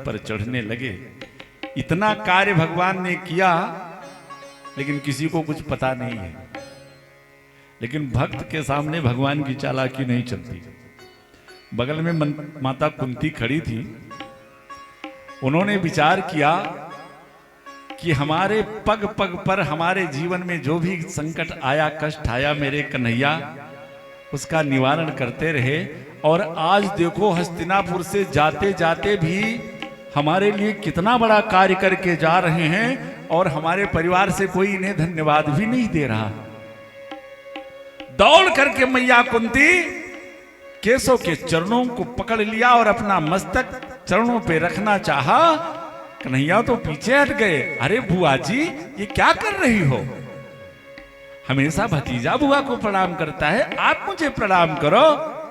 पर चढ़ने लगे। इतना कार्य भगवान ने किया लेकिन किसी को कुछ पता नहीं है। लेकिन भक्त के सामने भगवान की चालाकी नहीं चलती। बगल में माता कुंती खड़ी थी। उन्होंने विचार किया कि हमारे पग पग पर हमारे जीवन में जो भी संकट आया, कष्ट आया, मेरे कन्हैया उसका निवारण करते रहे। और आज देखो हस्तिनापुर से जाते जाते भी हमारे लिए कितना बड़ा कार्य करके जा रहे हैं और हमारे परिवार से कोई इन्हें धन्यवाद भी नहीं दे रहा। दौड़ करके मैया कुंती केशव के चरणों को पकड़ लिया और अपना मस्तक चरणों पे रखना चाहा। कन्हैया तो पीछे हट गए। अरे बुआ जी, ये क्या कर रही हो? हमेशा भतीजा बुआ को प्रणाम करता है, आप मुझे प्रणाम करो।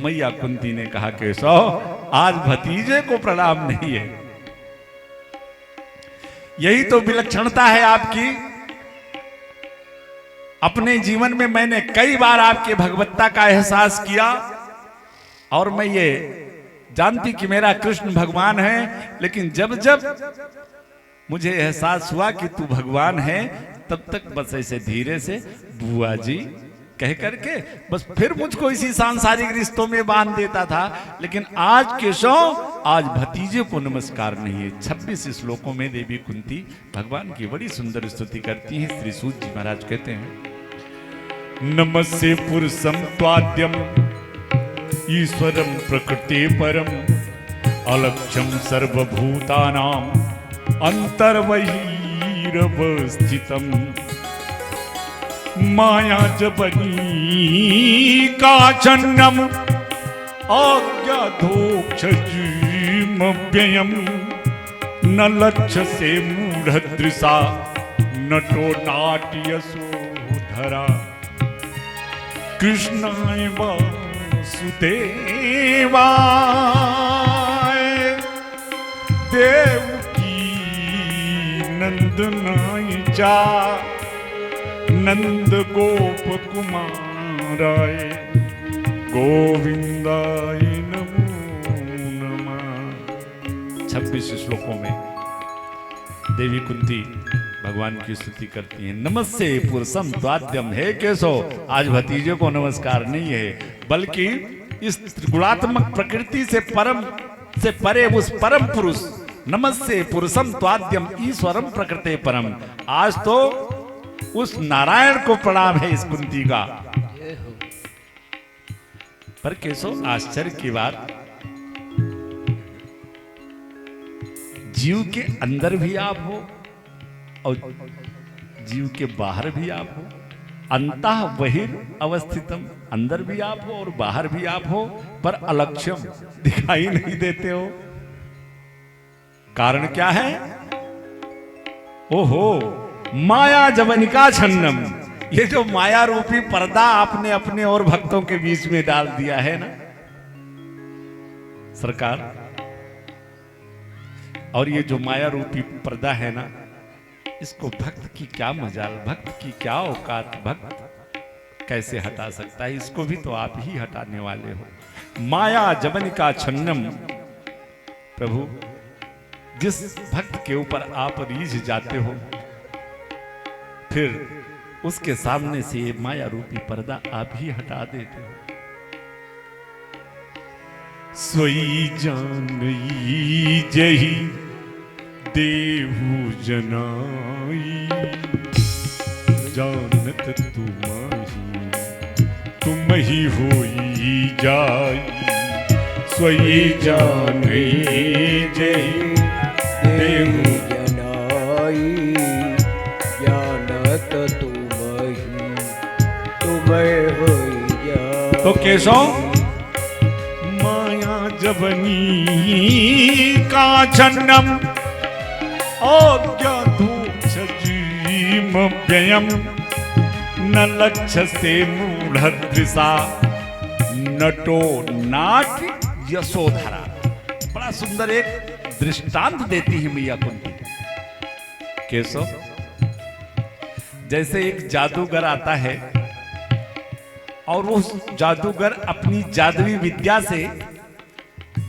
मैया कुंती ने कहा, केशव आज भतीजे को प्रणाम नहीं है। यही तो विलक्षणता है आपकी। अपने जीवन में मैंने कई बार आपके भगवत्ता का एहसास किया और मैं ये जानती कि मेरा कृष्ण भगवान है, लेकिन जब जब मुझे एहसास हुआ कि तू भगवान है तब तक बस ऐसे धीरे से बुआ जी कह करके बस फिर मुझको इसी सांसारिक रिश्तों में बांध देता था। लेकिन आज केशव, आज भतीजे को नमस्कार नहीं है। 26 श्लोकों में देवी कुंती भगवान की बड़ी सुंदर स्तुति करती है। श्री सूत जी महाराज कहते हैं, नमस्ते पुरुषम त्वाद्यम ईश्वरम प्रकृते परम अलक्ष्यम सर्वभूतानां अंतर्बहिरवस्थितम माया जबनी काचन्नम आज्ञाधोक्षजीमव्ययम् न लक्ष्य से मूढ़दृशा नटो नाट्यसोधरा कृष्णाय वासुदेवाय देवकी नंदनाय चा नंद गोप कुमाराय गोविंदाय नमो नमः। 26 श्लोकों में देवी कुंती भगवान की स्तुति करती हैं। नमस्ते पुरुषम त्वाद्यम, हे केशव आज भतीजे को नमस्कार नहीं है, बल्कि इस गुणात्मक प्रकृति से परे उस परम पुरुष नमस्ते पुरुषम त्वाद्यम ईश्वरम प्रकृते परम, आज तो उस नारायण को प्रणाम है इस कुंती का। पर केशव आश्चर्य की बात, जीव के अंदर भी आप हो और जीव के बाहर भी आप हो, अंतः बहिर अवस्थितम, अंदर भी आप हो और बाहर भी आप हो, पर अलक्ष्यम दिखाई नहीं देते हो। कारण क्या है? ओहो, माया जवनिका छन्नम, ये जो माया रूपी पर्दा आपने अपने और भक्तों के बीच में डाल दिया है ना सरकार, और ये जो माया रूपी पर्दा है ना, इसको भक्त की क्या मजाल, भक्त की क्या औकात, भक्त कैसे हटा सकता है? इसको भी तो आप ही हटाने वाले हो। माया जवनिका छन्नम, प्रभु जिस भक्त के ऊपर आप रीझ जाते हो फिर उसके सामने से ये माया रूपी पर्दा आप ही हटा देते हो। सोई जानई जही देहु जनाई जानत तुम ही होई जाई, सोई जानई जही देहु जनाई जानत तुम होई जाई। तो केशव माया जवनी का छन्नम व्ययम न लक्ष्य से मूढ़दृशा नटो नाट यशोधरा। बड़ा सुंदर एक दृष्टांत देती है मैया कुंती। केशव, जैसे एक जादूगर आता है और वो जादूगर अपनी जादुई विद्या से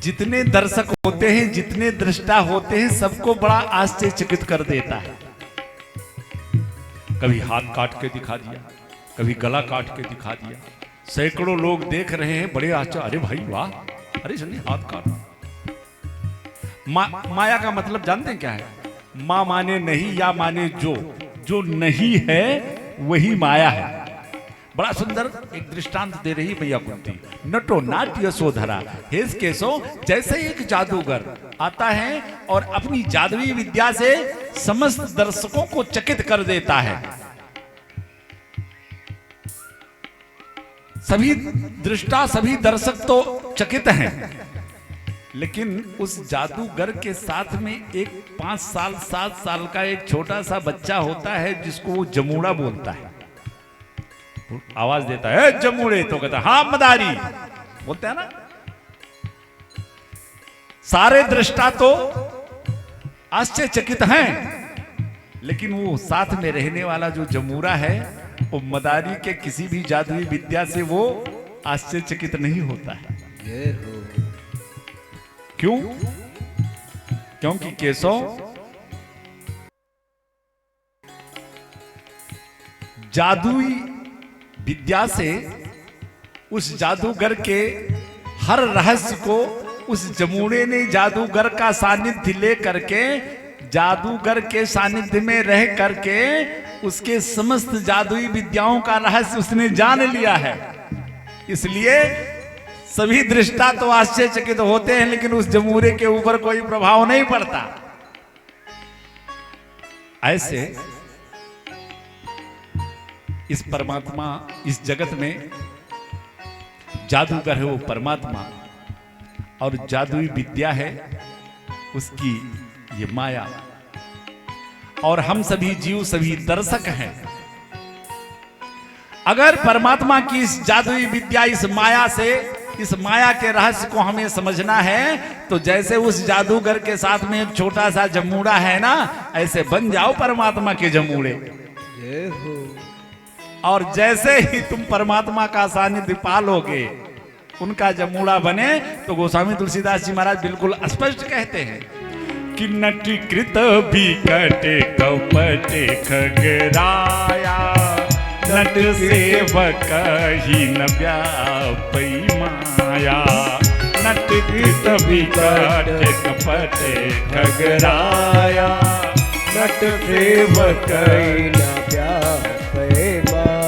जितने दर्शक होते हैं, जितने दृष्टा होते हैं, सबको बड़ा आश्चर्यचकित कर देता है। कभी हाथ काट के दिखा दिया, कभी गला काट के दिखा दिया। सैकड़ों लोग देख रहे हैं, बड़े आश्चर्य, अरे भाई वाह, अरे सुनिए हाथ काट। माया का मतलब जानते हैं क्या है? मां माने नहीं या माने जो नहीं है वही माया है। बड़ा सुंदर एक दृष्टांत दे रही मैया कुंती। नटो नाट्य यशोधरा, हेस केसो, जैसे एक जादूगर आता है और अपनी जादुई विद्या से समस्त दर्शकों को चकित कर देता है। सभी दृष्टा, सभी दर्शक तो चकित हैं, लेकिन उस जादूगर के साथ में एक 5 साल 7 साल का एक छोटा सा बच्चा होता है जिसको वो जमूड़ा बोलता है, आवाज देता है जमूड़े, तो कहता है हाँ मदारी, बोलते हैं ना। सारे दृष्टा तो आश्चर्यचकित हैं, लेकिन वो साथ में रहने वाला जो जमूरा है वो मदारी के किसी भी जादुई विद्या से वो आश्चर्यचकित नहीं होता है। क्यों? क्योंकि केशव जादुई विद्या से उस जादूगर के हर रहस्य को उस जमूड़े ने जादूगर का सानिध्य ले करके, जादूगर के सानिध्य में रह करके उसके समस्त जादुई विद्याओं का रहस्य उसने जान लिया है। इसलिए सभी दृष्टा तो आश्चर्यचकित होते हैं, लेकिन उस जमूरे के ऊपर कोई प्रभाव नहीं पड़ता। ऐसे इस परमात्मा, इस जगत में जादूगर है वो परमात्मा, और जादुई विद्या है उसकी ये माया, और हम सभी जीव, सभी दर्शक हैं। अगर परमात्मा की इस जादुई विद्या, इस माया से, इस माया के रहस्य को हमें समझना है, तो जैसे उस जादूगर के साथ में एक छोटा सा जमूड़ा है ना, ऐसे बन जाओ परमात्मा के जमूड़े। और जैसे ही तुम परमात्मा का सानिध्य पालोगे, उनका जमूड़ा बने, तो गोस्वामी तुलसीदास जी महाराज बिल्कुल स्पष्ट कहते हैं कि नटीकृत बिकट कपट खगराया, नट सेवक ही न व्यापी माया। नटीकृत बिकट कपट खगराया, नट सेवक ही न व्यापी माया।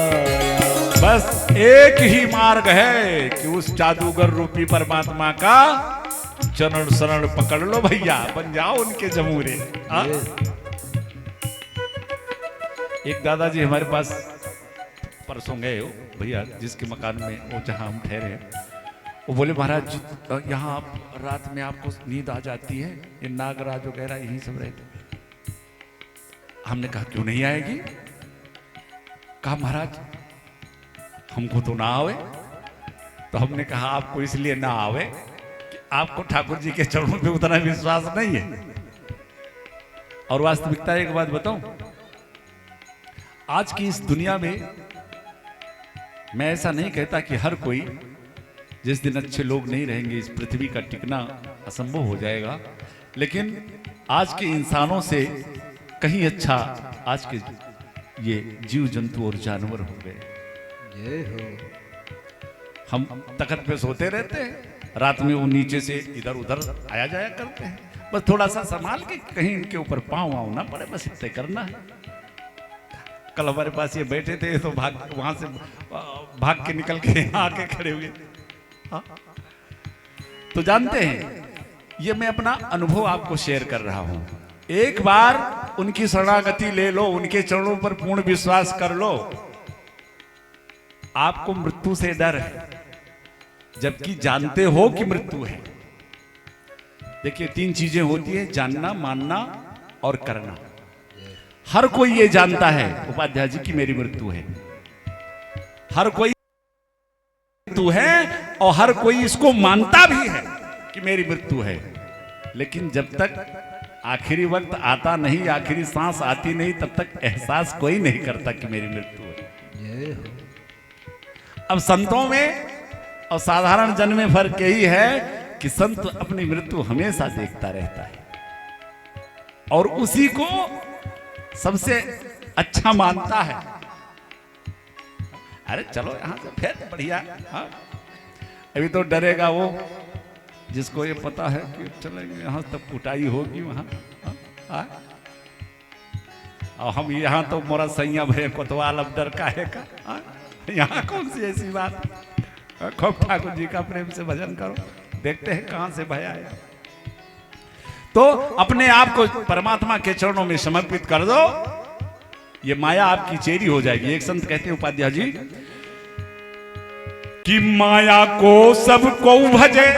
बस एक ही मार्ग है कि उस जादूगर रूपी परमात्मा का चरण शरण पकड़ लो भैया, बन जाओ उनके जमूरे। एक दादाजी हमारे पास परसों गए हो भैया, जिसके मकान में वो जहां हम ठहरे हैं, वो बोले महाराज यहाँ आप रात में आपको नींद आ जाती है, ये नागराज वगैरह यही सब रहते। हमने कहा क्यों नहीं आएगी? कहा महाराज हमको तो ना आवे। तो हमने कहा आपको इसलिए ना आवे कि आपको ठाकुर जी के चरणों पे उतना विश्वास नहीं है। और वास्तविकता एक बात बताऊं, आज की इस दुनिया में मैं ऐसा नहीं कहता कि हर कोई, जिस दिन अच्छे लोग नहीं रहेंगे इस पृथ्वी का टिकना असंभव हो जाएगा, लेकिन आज के इंसानों से कहीं अच्छा आज के ये जीव जंतु और जानवर हो गए। हम तखत पे सोते रहते हैं, रात में वो नीचे से इधर उधर आया जाया करते हैं, बस थोड़ा सा संभाल के कहीं इनके ऊपर पांव वाव ना पड़े, बस इतना करना है। कल हमारे पास ये बैठे थे तो वहां से भाग के निकल के यहाँ आके खड़े हुए। हाँ? तो जानते हैं, ये मैं अपना अनुभव आपको शेयर कर रहा हूं। एक बार उनकी शरणागति ले लो, उनके चरणों पर पूर्ण विश्वास कर लो, आपको मृत्यु से डर है, जबकि जानते हो कि मृत्यु है। देखिए 3 चीजें होती है, जानना, मानना और करना। हर कोई ये जानता है उपाध्याय जी की मेरी मृत्यु है, हर कोई मृत्यु है, और हर कोई इसको मानता भी है कि मेरी मृत्यु है। लेकिन जब तक आखिरी वक्त आता नहीं, आखिरी सांस आती नहीं, तब तक एहसास कोई नहीं करता कि मेरी मृत्यु है। अब संतों में और साधारण जन में फर्क यही है कि संत अपनी मृत्यु हमेशा देखता रहता है और उसी को सबसे अच्छा मानता है। अरे चलो यहां से फिर बढ़िया। हाँ, अभी तो डरेगा वो जिसको ये पता है कि चलेंगे यहां तक कुटाई होगी वहां। हाँ? और हम यहाँ तो मोरा सैया भय कोतवाल अब डर का है का। हाँ? यहाँ कौन सी ऐसी बात। खूब ठाकुर जी का प्रेम से भजन करो, देखते हैं कहां से भय आया। तो अपने आप को परमात्मा के चरणों में समर्पित कर दो, ये माया आपकी चेरी हो जाएगी। एक संत कहते हैं उपाध्याय जी कि माया को सबको भजे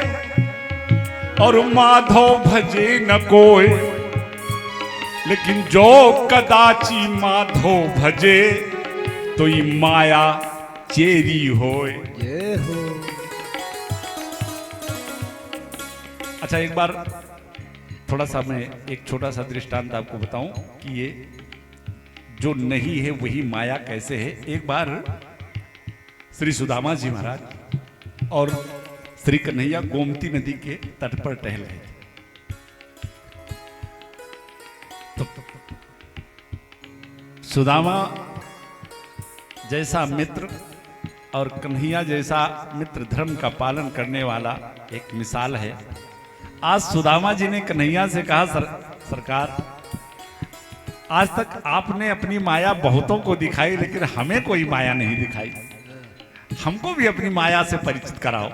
और माधव भजे न कोई, लेकिन जो कदाची माधव भजे तो ये माया चेरी होए। जय हो। अच्छा, एक बार थोड़ा सा मैं एक छोटा सा दृष्टांत आपको बताऊं कि ये जो नहीं है वही माया कैसे है। एक बार श्री सुदामा जी महाराज और श्री कन्हैया गोमती नदी के तट पर टहल रहे थे। तो सुदामा जैसा मित्र और कन्हैया जैसा मित्र धर्म का पालन करने वाला एक मिसाल है। आज सुदामा जी ने कन्हैया से कहा, सरकार आज तक आपने अपनी माया बहुतों को दिखाई लेकिन हमें कोई माया नहीं दिखाई, हमको भी अपनी माया से परिचित कराओ।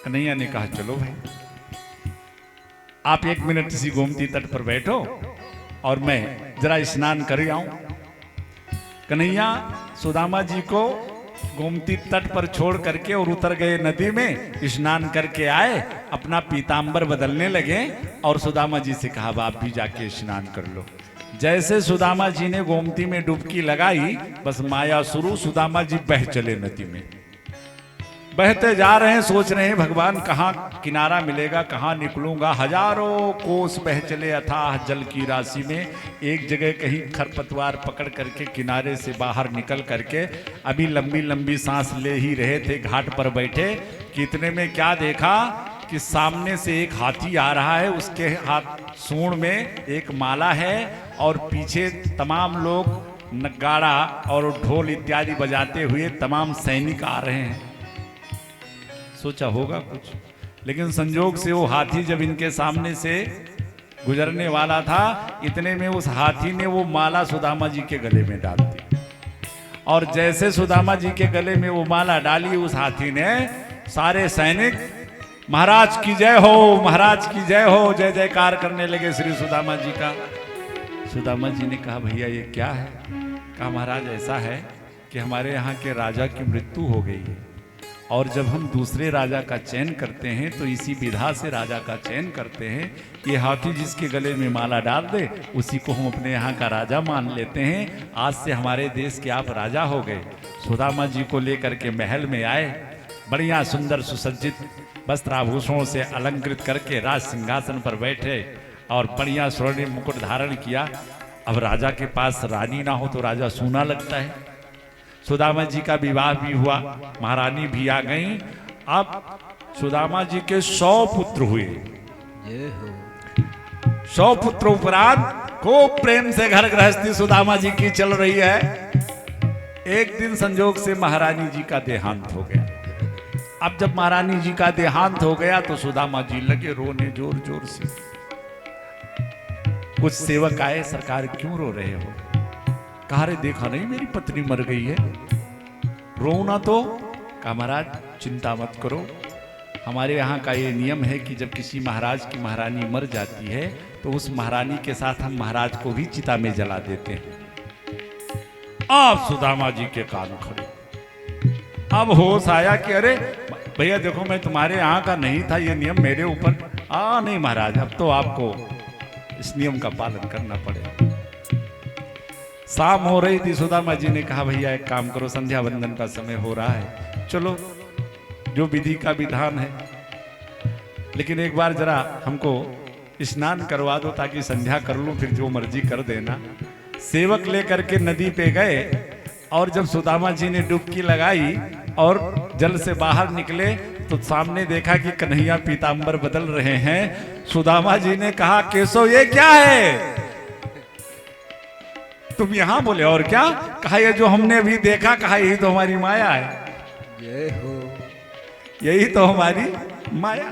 कन्हैया ने कहा चलो भाई, आप 1 मिनट इसी गोमती तट पर बैठो और मैं जरा स्नान कर आऊं। कन्हैया सुदामा जी को गोमती तट पर छोड़ करके और उतर गए नदी में, स्नान करके आए, अपना पीतांबर बदलने लगे और सुदामा जी से कहा आप भी जाके स्नान कर लो। जैसे सुदामा जी ने गोमती में डुबकी लगाई, बस माया शुरू, सुदामा जी बह चले नदी में। बहते जा रहे हैं, सोच रहे हैं भगवान कहाँ किनारा मिलेगा, कहाँ निकलूंगा। हजारों कोस बह चले अथाह जल की राशि में, एक जगह कहीं खरपतवार पकड़ करके किनारे से बाहर निकल करके अभी लंबी लंबी सांस ले ही रहे थे, घाट पर बैठे कि इतने में क्या देखा कि सामने से एक हाथी आ रहा है, उसके हाथ सूंड में एक माला है और पीछे तमाम लोग नगाड़ा और ढोल इत्यादि बजाते हुए तमाम सैनिक आ रहे हैं। सोचा होगा कुछ, लेकिन संजोग से वो हाथी जब इनके सामने से गुजरने वाला था, इतने में उस हाथी ने वो माला सुदामा जी के गले में डाल दी। और जैसे सुदामा जी के गले में वो माला डाली, उस हाथी ने सारे सैनिक महाराज की जय हो, महाराज की जय हो, जय जयकार करने लगे श्री सुदामा जी का। सुदामा जी ने कहा भैया ये क्या है? कहा महाराज ऐसा है कि हमारे यहाँ के राजा की मृत्यु हो गई है और जब हम दूसरे राजा का चयन करते हैं तो इसी विधा से राजा का चयन करते हैं। ये हाथी जिसके गले में माला डाल दे उसी को हम अपने यहाँ का राजा मान लेते हैं। आज से हमारे देश के आप राजा हो गए। सुदामा जी को लेकर के महल में आए, बढ़िया सुंदर सुसज्जित वस्त्र आभूषणों से अलंकृत करके राज सिंहासन पर बैठे और बढ़िया स्वर्णिम मुकुट धारण किया। अब राजा के पास रानी ना हो तो राजा सूना लगता है। सुदामा जी का विवाह भी हुआ, महारानी भी आ गई। अब सुदामा जी के 100 पुत्र हुए। 100 पुत्र उपरांत खूब प्रेम से घर गृहस्थी सुदामा जी की चल रही है। एक दिन संजोग से महारानी जी का देहांत हो गया। अब जब महारानी जी का देहांत हो गया तो सुदामा जी लगे रोने जोर जोर से। कुछ सेवक आए, सरकार क्यों रो रहे हो? कहा रे देखा नहीं मेरी पत्नी मर गई है, रो ना तो। कहा महाराज चिंता मत करो, हमारे यहाँ का ये नियम है कि जब किसी महाराज की महारानी मर जाती है तो उस महारानी के साथ हम महाराज को भी चिता में जला देते हैं। आप सुदामा जी के कान खड़े। अब होश आया कि अरे भैया देखो मैं तुम्हारे यहाँ का नहीं था, ये नियम मेरे ऊपर। नहीं महाराज अब तो आपको इस नियम का पालन करना पड़ेगा। शाम हो रही थी, सुदामा जी ने कहा भैया एक काम करो, संध्या वंदन का समय हो रहा है, चलो जो विधि का विधान है, लेकिन एक बार जरा हमको स्नान करवा दो ताकि संध्या कर लूं, फिर जो मर्जी कर देना। सेवक लेकर के नदी पे गए और जब सुदामा जी ने डुबकी लगाई और जल से बाहर निकले तो सामने देखा कि कन्हैया पीतांबर बदल रहे हैं। सुदामा जी ने कहा केशव ये क्या है? तुम यहां बोले और क्या? कहा ये जो हमने अभी देखा, कहा यही तो हमारी माया है। जय हो। यही तो हमारी माया।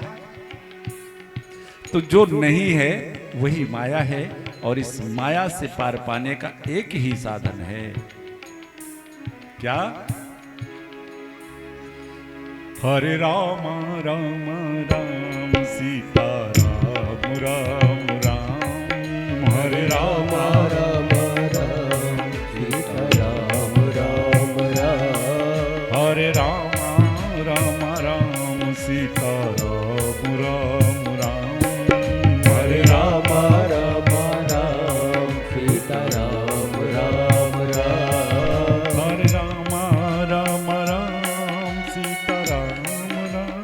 तो जो नहीं है वही माया है, और इस माया से पार पाने का एक ही साधन है। क्या? हरे राम राम राम सीता राम राम राम, हरे राम राम राम सीता राम राम राम, हरे राम राम राम सीता राम राम राम, हरे राम राम राम सीता राम राम राम, हरे राम राम राम सीता राम राम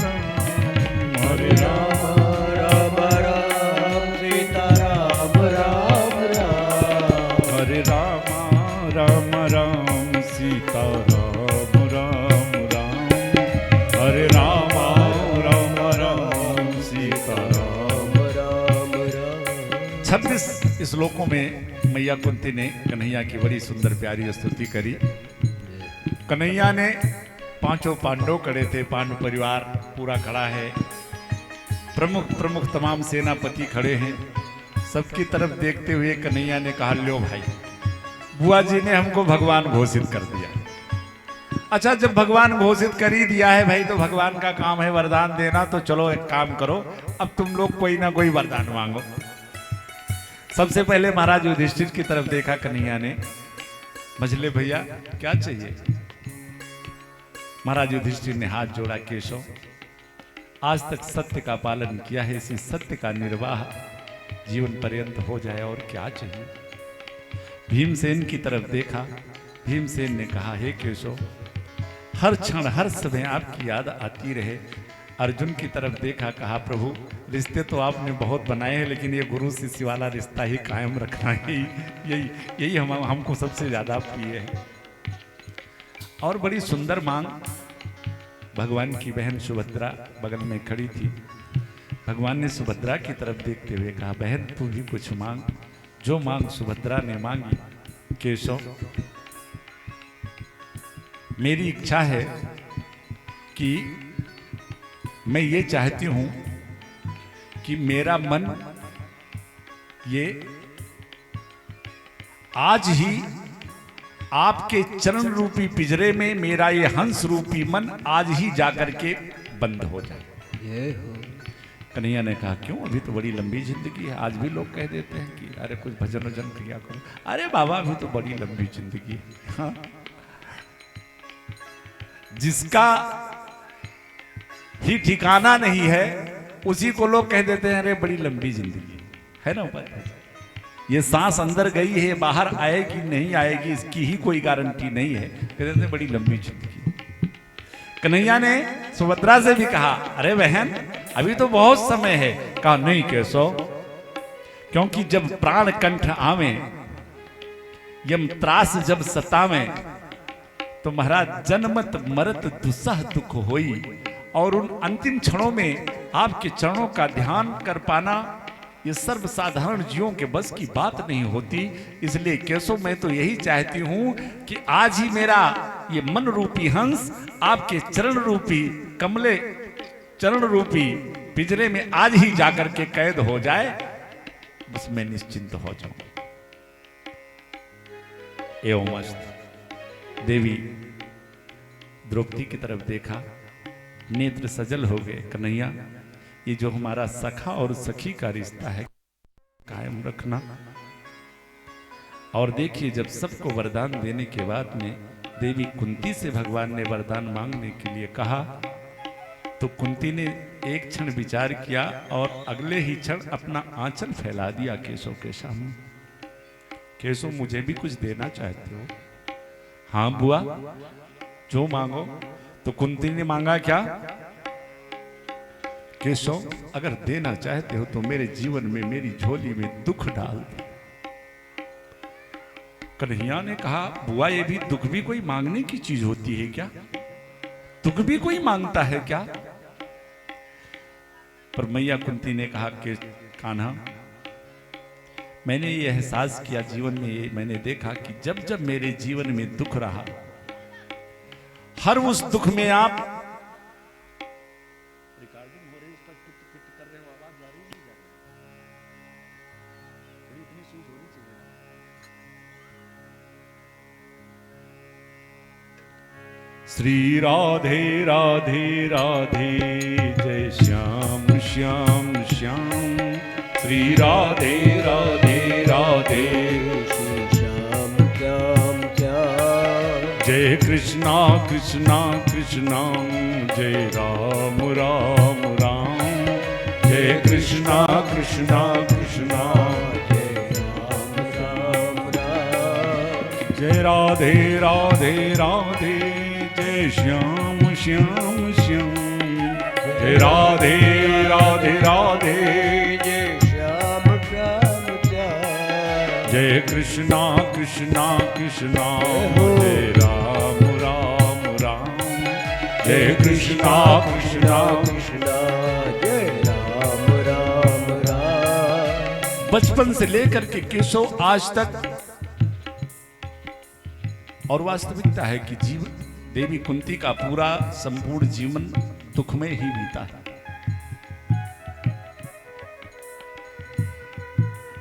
राम, हरे राम राम राम सीता राम राम राम, हरे राम राम राम सीता राम राम राम, हरे राम राम राम सीता राम। राम राम। 26 श्लोकों में मैया कुंती ने कन्हैया की बड़ी सुंदर प्यारी स्तुति करी। कन्हैया ने पांचों पांडव खड़े थे, पांडव परिवार पूरा खड़ा है, प्रमुख प्रमुख तमाम सेनापति खड़े हैं। सबकी तरफ देखते हुए कन्हैया ने कहा लो भाई, बुआ जी ने हमको भगवान घोषित कर दिया। अच्छा, जब भगवान घोषित कर ही दिया है भाई, तो भगवान का काम है वरदान देना, तो चलो एक काम करो, अब तुम लोग कोई ना कोई वरदान मांगो। सबसे पहले महाराज युधिष्ठिर की तरफ देखा कन्हैया ने, मझले भैया क्या चाहिए? महाराज युधिष्ठिर ने हाथ जोड़ा, केशव आज तक सत्य का पालन किया है, इसी सत्य का निर्वाह जीवन पर्यंत हो जाए, और क्या चाहिए? भीमसेन की तरफ देखा, भीमसेन ने कहा हे केशव हर क्षण हर समय आपकी याद आती रहे। अर्जुन की तरफ देखा, कहा प्रभु रिश्ते तो आपने बहुत बनाए हैं, लेकिन ये गुरु शिष्य वाला रिश्ता ही कायम रखना है, यही हमको सबसे ज्यादा प्रिय है। और बड़ी सुंदर मांग, भगवान की बहन सुभद्रा बगल में खड़ी थी। भगवान ने सुभद्रा की तरफ देखते हुए कहा बहन तू भी कुछ मांग। जो मांग सुभद्रा ने मांगी, केशव मेरी इच्छा है कि मैं ये चाहती हूं कि मेरा मन ये आज ही आपके चरण रूपी पिंजरे में, मेरा ये हंस रूपी मन आज ही जाकर के बंद हो जाए। जय हो। कन्हैया ने कहा क्यों, अभी तो बड़ी लंबी जिंदगी है। आज भी लोग कह देते हैं कि अरे कुछ भजन वजन किया करो। अरे बाबा अभी तो बड़ी लंबी जिंदगी है। हाँ। जिसका ही ठिकाना नहीं है उसी को लोग कह देते हैं अरे बड़ी लंबी जिंदगी है ना। ये सांस अंदर गई है, बाहर आएगी नहीं आएगी इसकी ही कोई गारंटी नहीं है, कहते हैं बड़ी लंबी जिंदगी। कन्हैया ने सुभद्रा से भी कहा अरे बहन अभी तो बहुत समय है। कहा नहीं केशव, क्योंकि जब प्राण कंठ आवे, यम त्रास जब सतावे, तो महाराज जनमत मरत दुस्सह दुख होई। और उन अंतिम क्षणों में आपके चरणों का ध्यान कर पाना ये सर्वसाधारण जीवों के बस की बात नहीं होती। इसलिए केशव मैं तो यही चाहती हूं कि आज ही मेरा ये मन रूपी हंस आपके चरण रूपी कमले चरण रूपी पिंजरे में आज ही जाकर के कैद हो जाए, बस मैं निश्चिंत हो जाऊं। एवं देवी द्रौपदी की तरफ देखा, नेत्र सजल हो गए। कन्हैया ये जो हमारा सखा और सखी का रिश्ता है कायम रखना। और देखिए जब सबको वरदान देने के बाद में देवी कुंती से भगवान ने वरदान मांगने के लिए कहा, तो कुंती ने एक क्षण विचार किया और अगले ही क्षण अपना आंचल फैला दिया केशव के सामने। केशव मुझे भी कुछ देना चाहते हो? हाँ बुआ जो मांगो। तो कुंती ने मांगा क्या? केशव अगर देना चाहते हो तो मेरे जीवन में मेरी झोली में दुख डाल दो। कन्हैया ने कहा बुआ ये भी दुख भी कोई मांगने की चीज होती है क्या? दुख भी कोई मांगता है क्या? पर मैया कुंती ने कहा कि कान्हा, मैंने ये एहसास किया जीवन में, ये मैंने देखा कि जब जब मेरे जीवन में दुख रहा, हर उस दुख में आप रिकॉर्डिंग हो रही, उसका फिट कर रहे हो, आवाज आ रही नहीं जा रही, थोड़ी इतनी सूझ होनी चाहिए। श्री राधे राधे राधे जय श्याम श्याम श्याम, श्री राधे राधे राधे श्री श्याम श्याम श्याम, जय कृष्णा कृष्णा कृष्णा, जय राम राम राम, जय कृष्णा कृष्णा कृष्णा, जय राम राम राम, जय राधे राधे राधे, जय श्याम श्याम श्याम, जय राधे राधे राधे, जय श्याम श्याम श्याम, जय कृष्णा कृष्णा कृष्णा, जय राम राम राम, जय कृष्णा कृष्णा कृष्णा, जय राम राम राम। बचपन से लेकर के केशव आज तक, और वास्तविकता है कि जीवन देवी कुंती का पूरा संपूर्ण जीवन दुख में ही बीता है।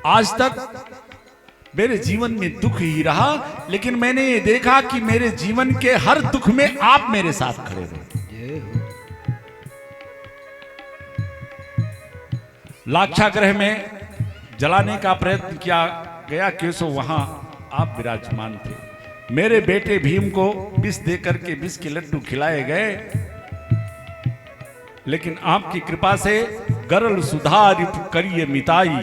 आज तक मेरे जीवन में दुख ही रहा, लेकिन मैंने ये देखा कि मेरे जीवन के हर दुख में आप मेरे साथ खड़े रहे। जय हो। लाक्षागृह में जलाने का प्रयत्न किया गया केशव, वहां आप विराजमान थे। मेरे बेटे भीम को विष दे करके विष के लड्डू खिलाए गए, लेकिन आपकी कृपा से गरल सुधार करिए मिताई,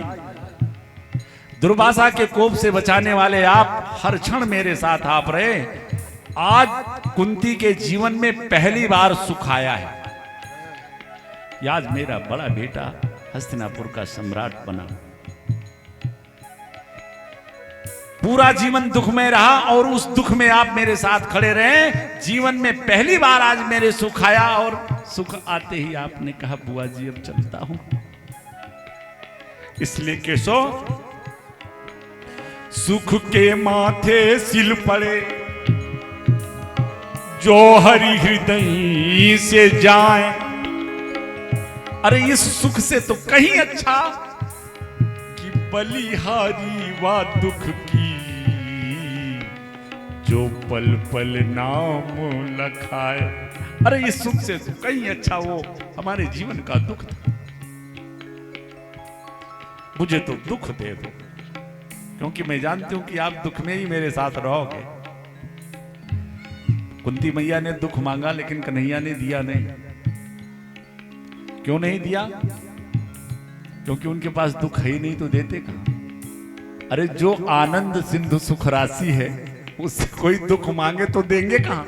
दुर्वासा के कोप से बचाने वाले आप हर क्षण मेरे साथ आप रहे। आज कुंती के जीवन में पहली बार सुख आया है। आज मेरा बड़ा बेटा हस्तिनापुर का सम्राट बना। पूरा जीवन दुख में रहा और उस दुख में आप मेरे साथ खड़े रहे। जीवन में पहली बार आज मेरे सुख आया, और सुख आते ही आपने कहा बुआ जी अब चलता हूं। इसलिए केशव, सुख के माथे सिल पड़े जो हरि हृदय से जाए। अरे इस सुख से तो कहीं अच्छा कि बलिहारी वा दुख की, जो पल पल नाम लखाए। अरे इस सुख से तो कहीं अच्छा वो हमारे जीवन का दुख था। मुझे तो दुख दे दो, क्योंकि मैं जानती हूं कि आप दुख में ही मेरे साथ रहोगे। कुंती मैया ने दुख मांगा, लेकिन कन्हैया ने दिया नहीं। क्यों नहीं दिया? क्योंकि उनके पास दुख है ही नहीं, तो देते कहां? अरे जो आनंद सिंधु सुख राशि है, उससे कोई दुख मांगे तो देंगे कहां?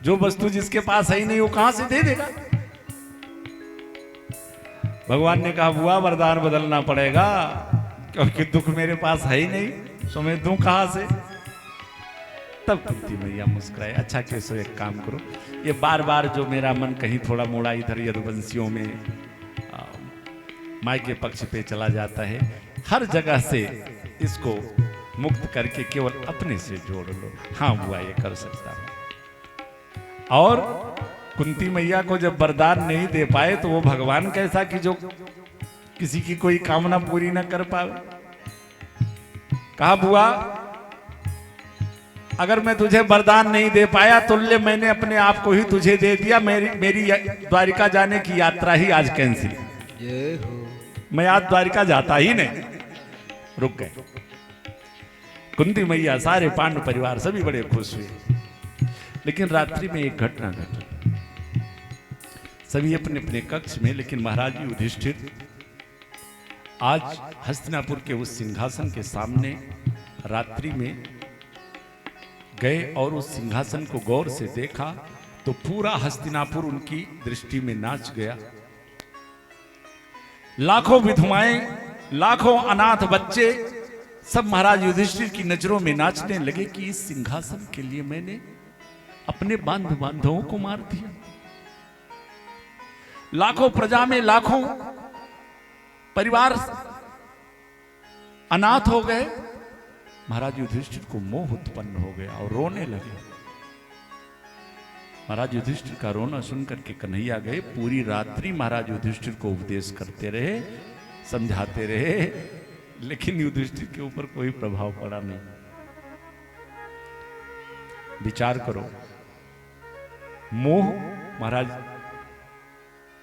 जो वस्तु जिसके पास है ही नहीं, वो कहां से दे देगा? भगवान ने कहा बुआ वरदान बदलना पड़ेगा, क्योंकि दुख मेरे पास है ही नहीं, तो मैं दूं कहां से? तब कुंती मैया मुस्कुराए। अच्छा केशव, एक काम करो, ये बार बार जो मेरा मन कहीं थोड़ा मोड़ा इधर यदुवंशियों में माई के पक्ष पे चला जाता है, हर जगह से इसको मुक्त करके केवल अपने से जोड़ लो। हाँ बुआ, ये कर सकता हूं। और कुंती मैया को जब वरदान नहीं दे पाए, तो वो भगवान कैसा कि जो किसी की कोई कामना पूरी ना कर पावे। कहा बुआ, अगर मैं तुझे वरदान नहीं दे पाया तो ले, मैंने अपने आप को ही तुझे दे दिया। मेरी द्वारिका जाने की यात्रा ही आज कैंसिल। जय हो। मैं आज द्वारिका जाता ही नहीं। रुक गए। कुंती मैया, सारे पांडव परिवार सभी बड़े खुश हुए। लेकिन रात्रि में एक घटना घटी। सभी अपने अपने कक्ष में, लेकिन महाराज युधिष्ठिर आज हस्तिनापुर के उस सिंहासन के सामने रात्रि में गए और उस सिंहासन को गौर से देखा तो पूरा हस्तिनापुर उनकी दृष्टि में नाच गया। लाखों विधवाएं, लाखों अनाथ बच्चे सब महाराज युधिष्ठिर की नजरों में नाचने लगे कि इस सिंहासन के लिए मैंने अपने बांधवों को मार दिया। लाखों प्रजा में लाखों परिवार अनाथ हो गए। महाराज युधिष्ठिर को मोह उत्पन्न हो गया और रोने लगे। महाराज युधिष्ठिर का रोना सुनकर के कन्हैया गए। पूरी रात्रि महाराज युधिष्ठिर को उपदेश करते रहे, समझाते रहे, लेकिन युधिष्ठिर के ऊपर कोई प्रभाव पड़ा नहीं। विचार करो, मोह महाराज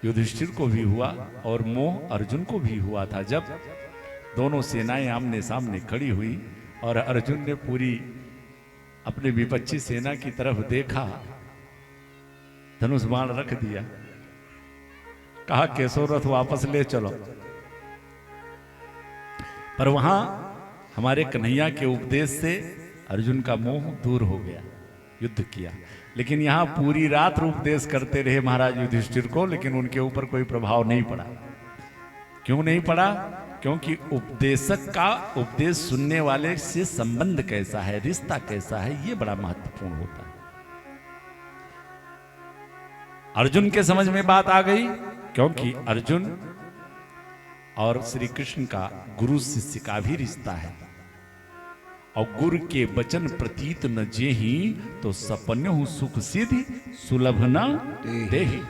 युधिष्ठिर को भी हुआ और मोह अर्जुन को भी हुआ था। जब दोनों सेनाएं आमने सामने खड़ी हुई और अर्जुन ने पूरी अपने विपक्षी सेना की तरफ देखा, धनुष बाण रख दिया, कहा केशव रथ वापस ले चलो। पर वहां हमारे कन्हैया के उपदेश से अर्जुन का मोह दूर हो गया, युद्ध किया। लेकिन यहां पूरी रात उपदेश करते रहे महाराज युधिष्ठिर को, लेकिन उनके ऊपर कोई प्रभाव नहीं पड़ा। क्यों नहीं पड़ा? क्योंकि उपदेशक का उपदेश सुनने वाले से संबंध कैसा है, रिश्ता कैसा है, यह बड़ा महत्वपूर्ण होता है। अर्जुन के समझ में बात आ गई, क्योंकि अर्जुन और श्री कृष्ण का गुरु शिष्य का भी रिश्ता है। और गुरु के वचन प्रतीत न जेहि, तो सपन्यु सुख सिद्धि सुलभ न देहि।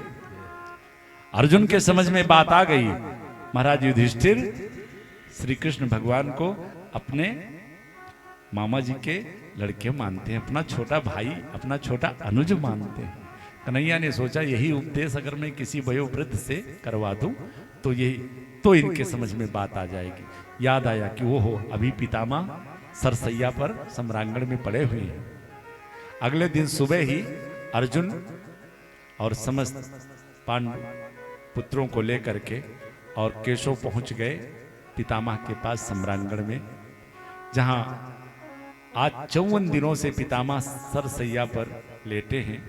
अर्जुन के समझ में बात आ गई। महाराज युधिष्ठिर श्री कृष्ण भगवान को अपने मामा जी के लड़के मानते हैं, अपना छोटा भाई, अपना छोटा अनुज मानते हैं। कन्हैया ने सोचा यही उपदेश अगर मैं किसी वयोवृद्ध से करवा दूं तो इनके समझ में बात आ जाएगी। याद आया कि वो हो अभी पितामह सरसैया पर सम्रांगण में पड़े हुए हैं। अगले दिन सुबह ही अर्जुन और समस्त पांडु पुत्रों को लेकर के और केशव पहुंच गए पितामह के पास सम्रांगण में, जहां आज 54 दिनों से पितामह सरसैया पर लेटे हैं।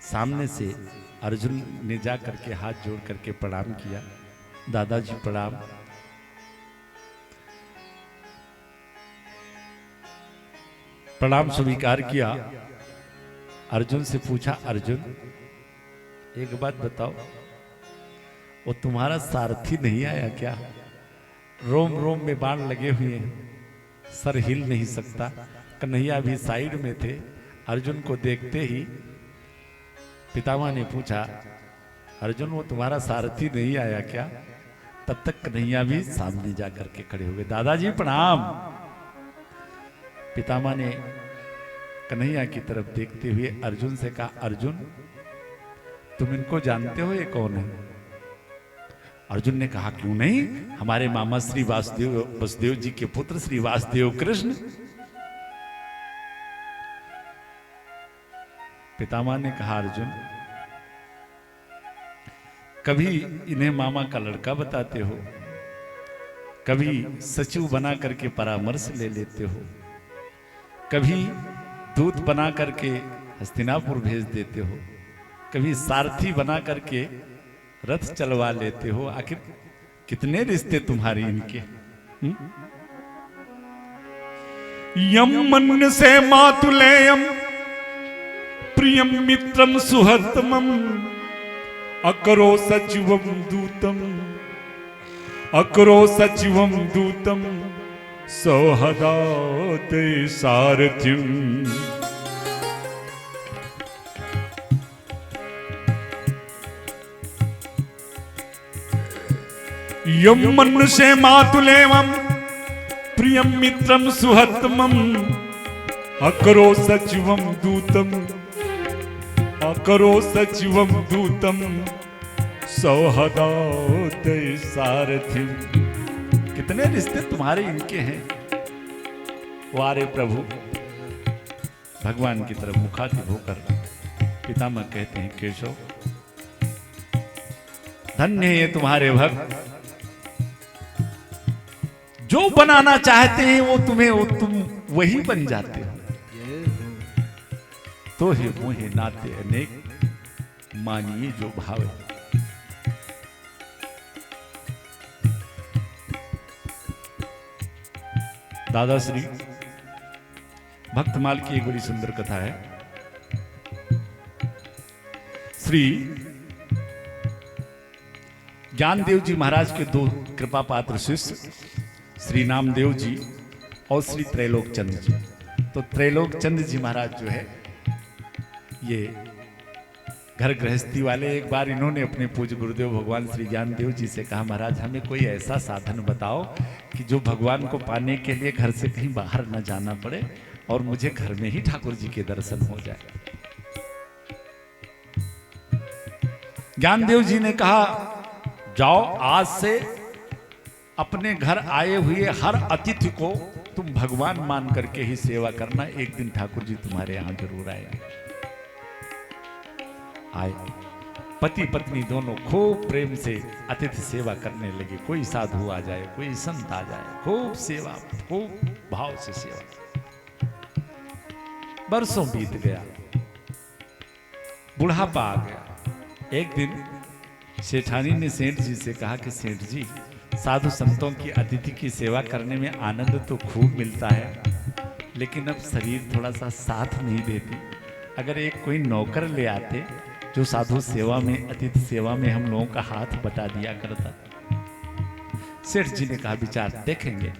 सामने से अर्जुन ने जा करके हाथ जोड़ करके प्रणाम किया, दादाजी प्रणाम। प्रणाम स्वीकार किया। अर्जुन से पूछा, अर्जुन एक बात बताओ, वो तुम्हारा सारथी नहीं आया क्या? रोम रोम में बाण लगे हुए हैं, सर हिल नहीं सकता। कन्हैया भी साइड में थे। अर्जुन को देखते ही पितामह ने पूछा, अर्जुन वो तुम्हारा सारथी नहीं आया क्या? तब तक कन्हैया भी सामने जाकर के खड़े हो गए। दादाजी प्रणाम। पितामह ने कन्हैया की तरफ देखते हुए अर्जुन से कहा, अर्जुन तुम इनको जानते हो, ये कौन है? अर्जुन ने कहा, क्यों नहीं, हमारे मामा श्री वसुदेव जी के पुत्र श्री वासुदेव कृष्ण। पितामह ने कहा, अर्जुन कभी इन्हें मामा का लड़का बताते हो, कभी सचिव बना करके परामर्श ले लेते हो, कभी दूत बना करके हस्तिनापुर भेज देते हो, कभी सारथी बना करके रथ चलवा लेते हो। आखिर कितने रिश्ते तुम्हारे इनके? यम मन से मातुलेयम प्रियम मित्रम सुहृतमम अकरो सचिवम दूतम, अकरो सचिवम दूतम सौहदाते सारथिम। यम मनुष्य मातुलेवम प्रियम मित्रम सुहृतमम अकरो सचिवम दूतम, अकरो सचिवम दूतम सौहदाते सारथिम। कितने रिश्ते तुम्हारे इनके हैं। वारे प्रभु भगवान की तरफ मुखातिब होकर पितामह कहते हैं, केशव धन्य है ये तुम्हारे भक्त, जो बनाना चाहते हैं वो तुम वही बन जाते हो। तो हे मोहे नाते अनेक मानिए जो भावे। दादा श्री भक्तमाल की एक बड़ी सुंदर कथा है। श्री ज्ञानदेव जी महाराज के दो कृपा पात्र शिष्य श्री नामदेव जी और श्री त्रैलोक चंद्र जी। तो त्रैलोक चंद्र जी महाराज जो है ये घर गृहस्थी वाले, एक बार इन्होंने अपने पूज्य गुरुदेव भगवान श्री ज्ञानदेव जी से कहा, महाराज हमें कोई ऐसा साधन बताओ कि जो भगवान को पाने के लिए घर से कहीं बाहर न जाना पड़े और मुझे घर में ही ठाकुर जी के दर्शन हो जाए। ज्ञानदेव जी ने कहा, जाओ आज से अपने घर आए हुए हर अतिथि को तुम भगवान मान करके ही सेवा करना, एक दिन ठाकुर जी तुम्हारे यहां जरूर आएंगे। आए पति पत्नी दोनों खूब प्रेम से अतिथि सेवा करने लगे। कोई साधु आ जाए, कोई संत आ जाए, खूब सेवा, खूब भाव से सेवा। बरसों बीत गया, बुढ़ापा आ गया। एक दिन सेठानी ने सेठ जी से कहा कि सेठ जी, साधु संतों की अतिथि की सेवा करने में आनंद तो खूब मिलता है, लेकिन अब शरीर थोड़ा सा साथ नहीं देती। अगर एक कोई नौकर ले आते जो साधु सेवा में, अतिथि सेवा में हम लोगों का हाथ बटा दिया करता। सेठ जी ने कहा, विचार देखेंगे।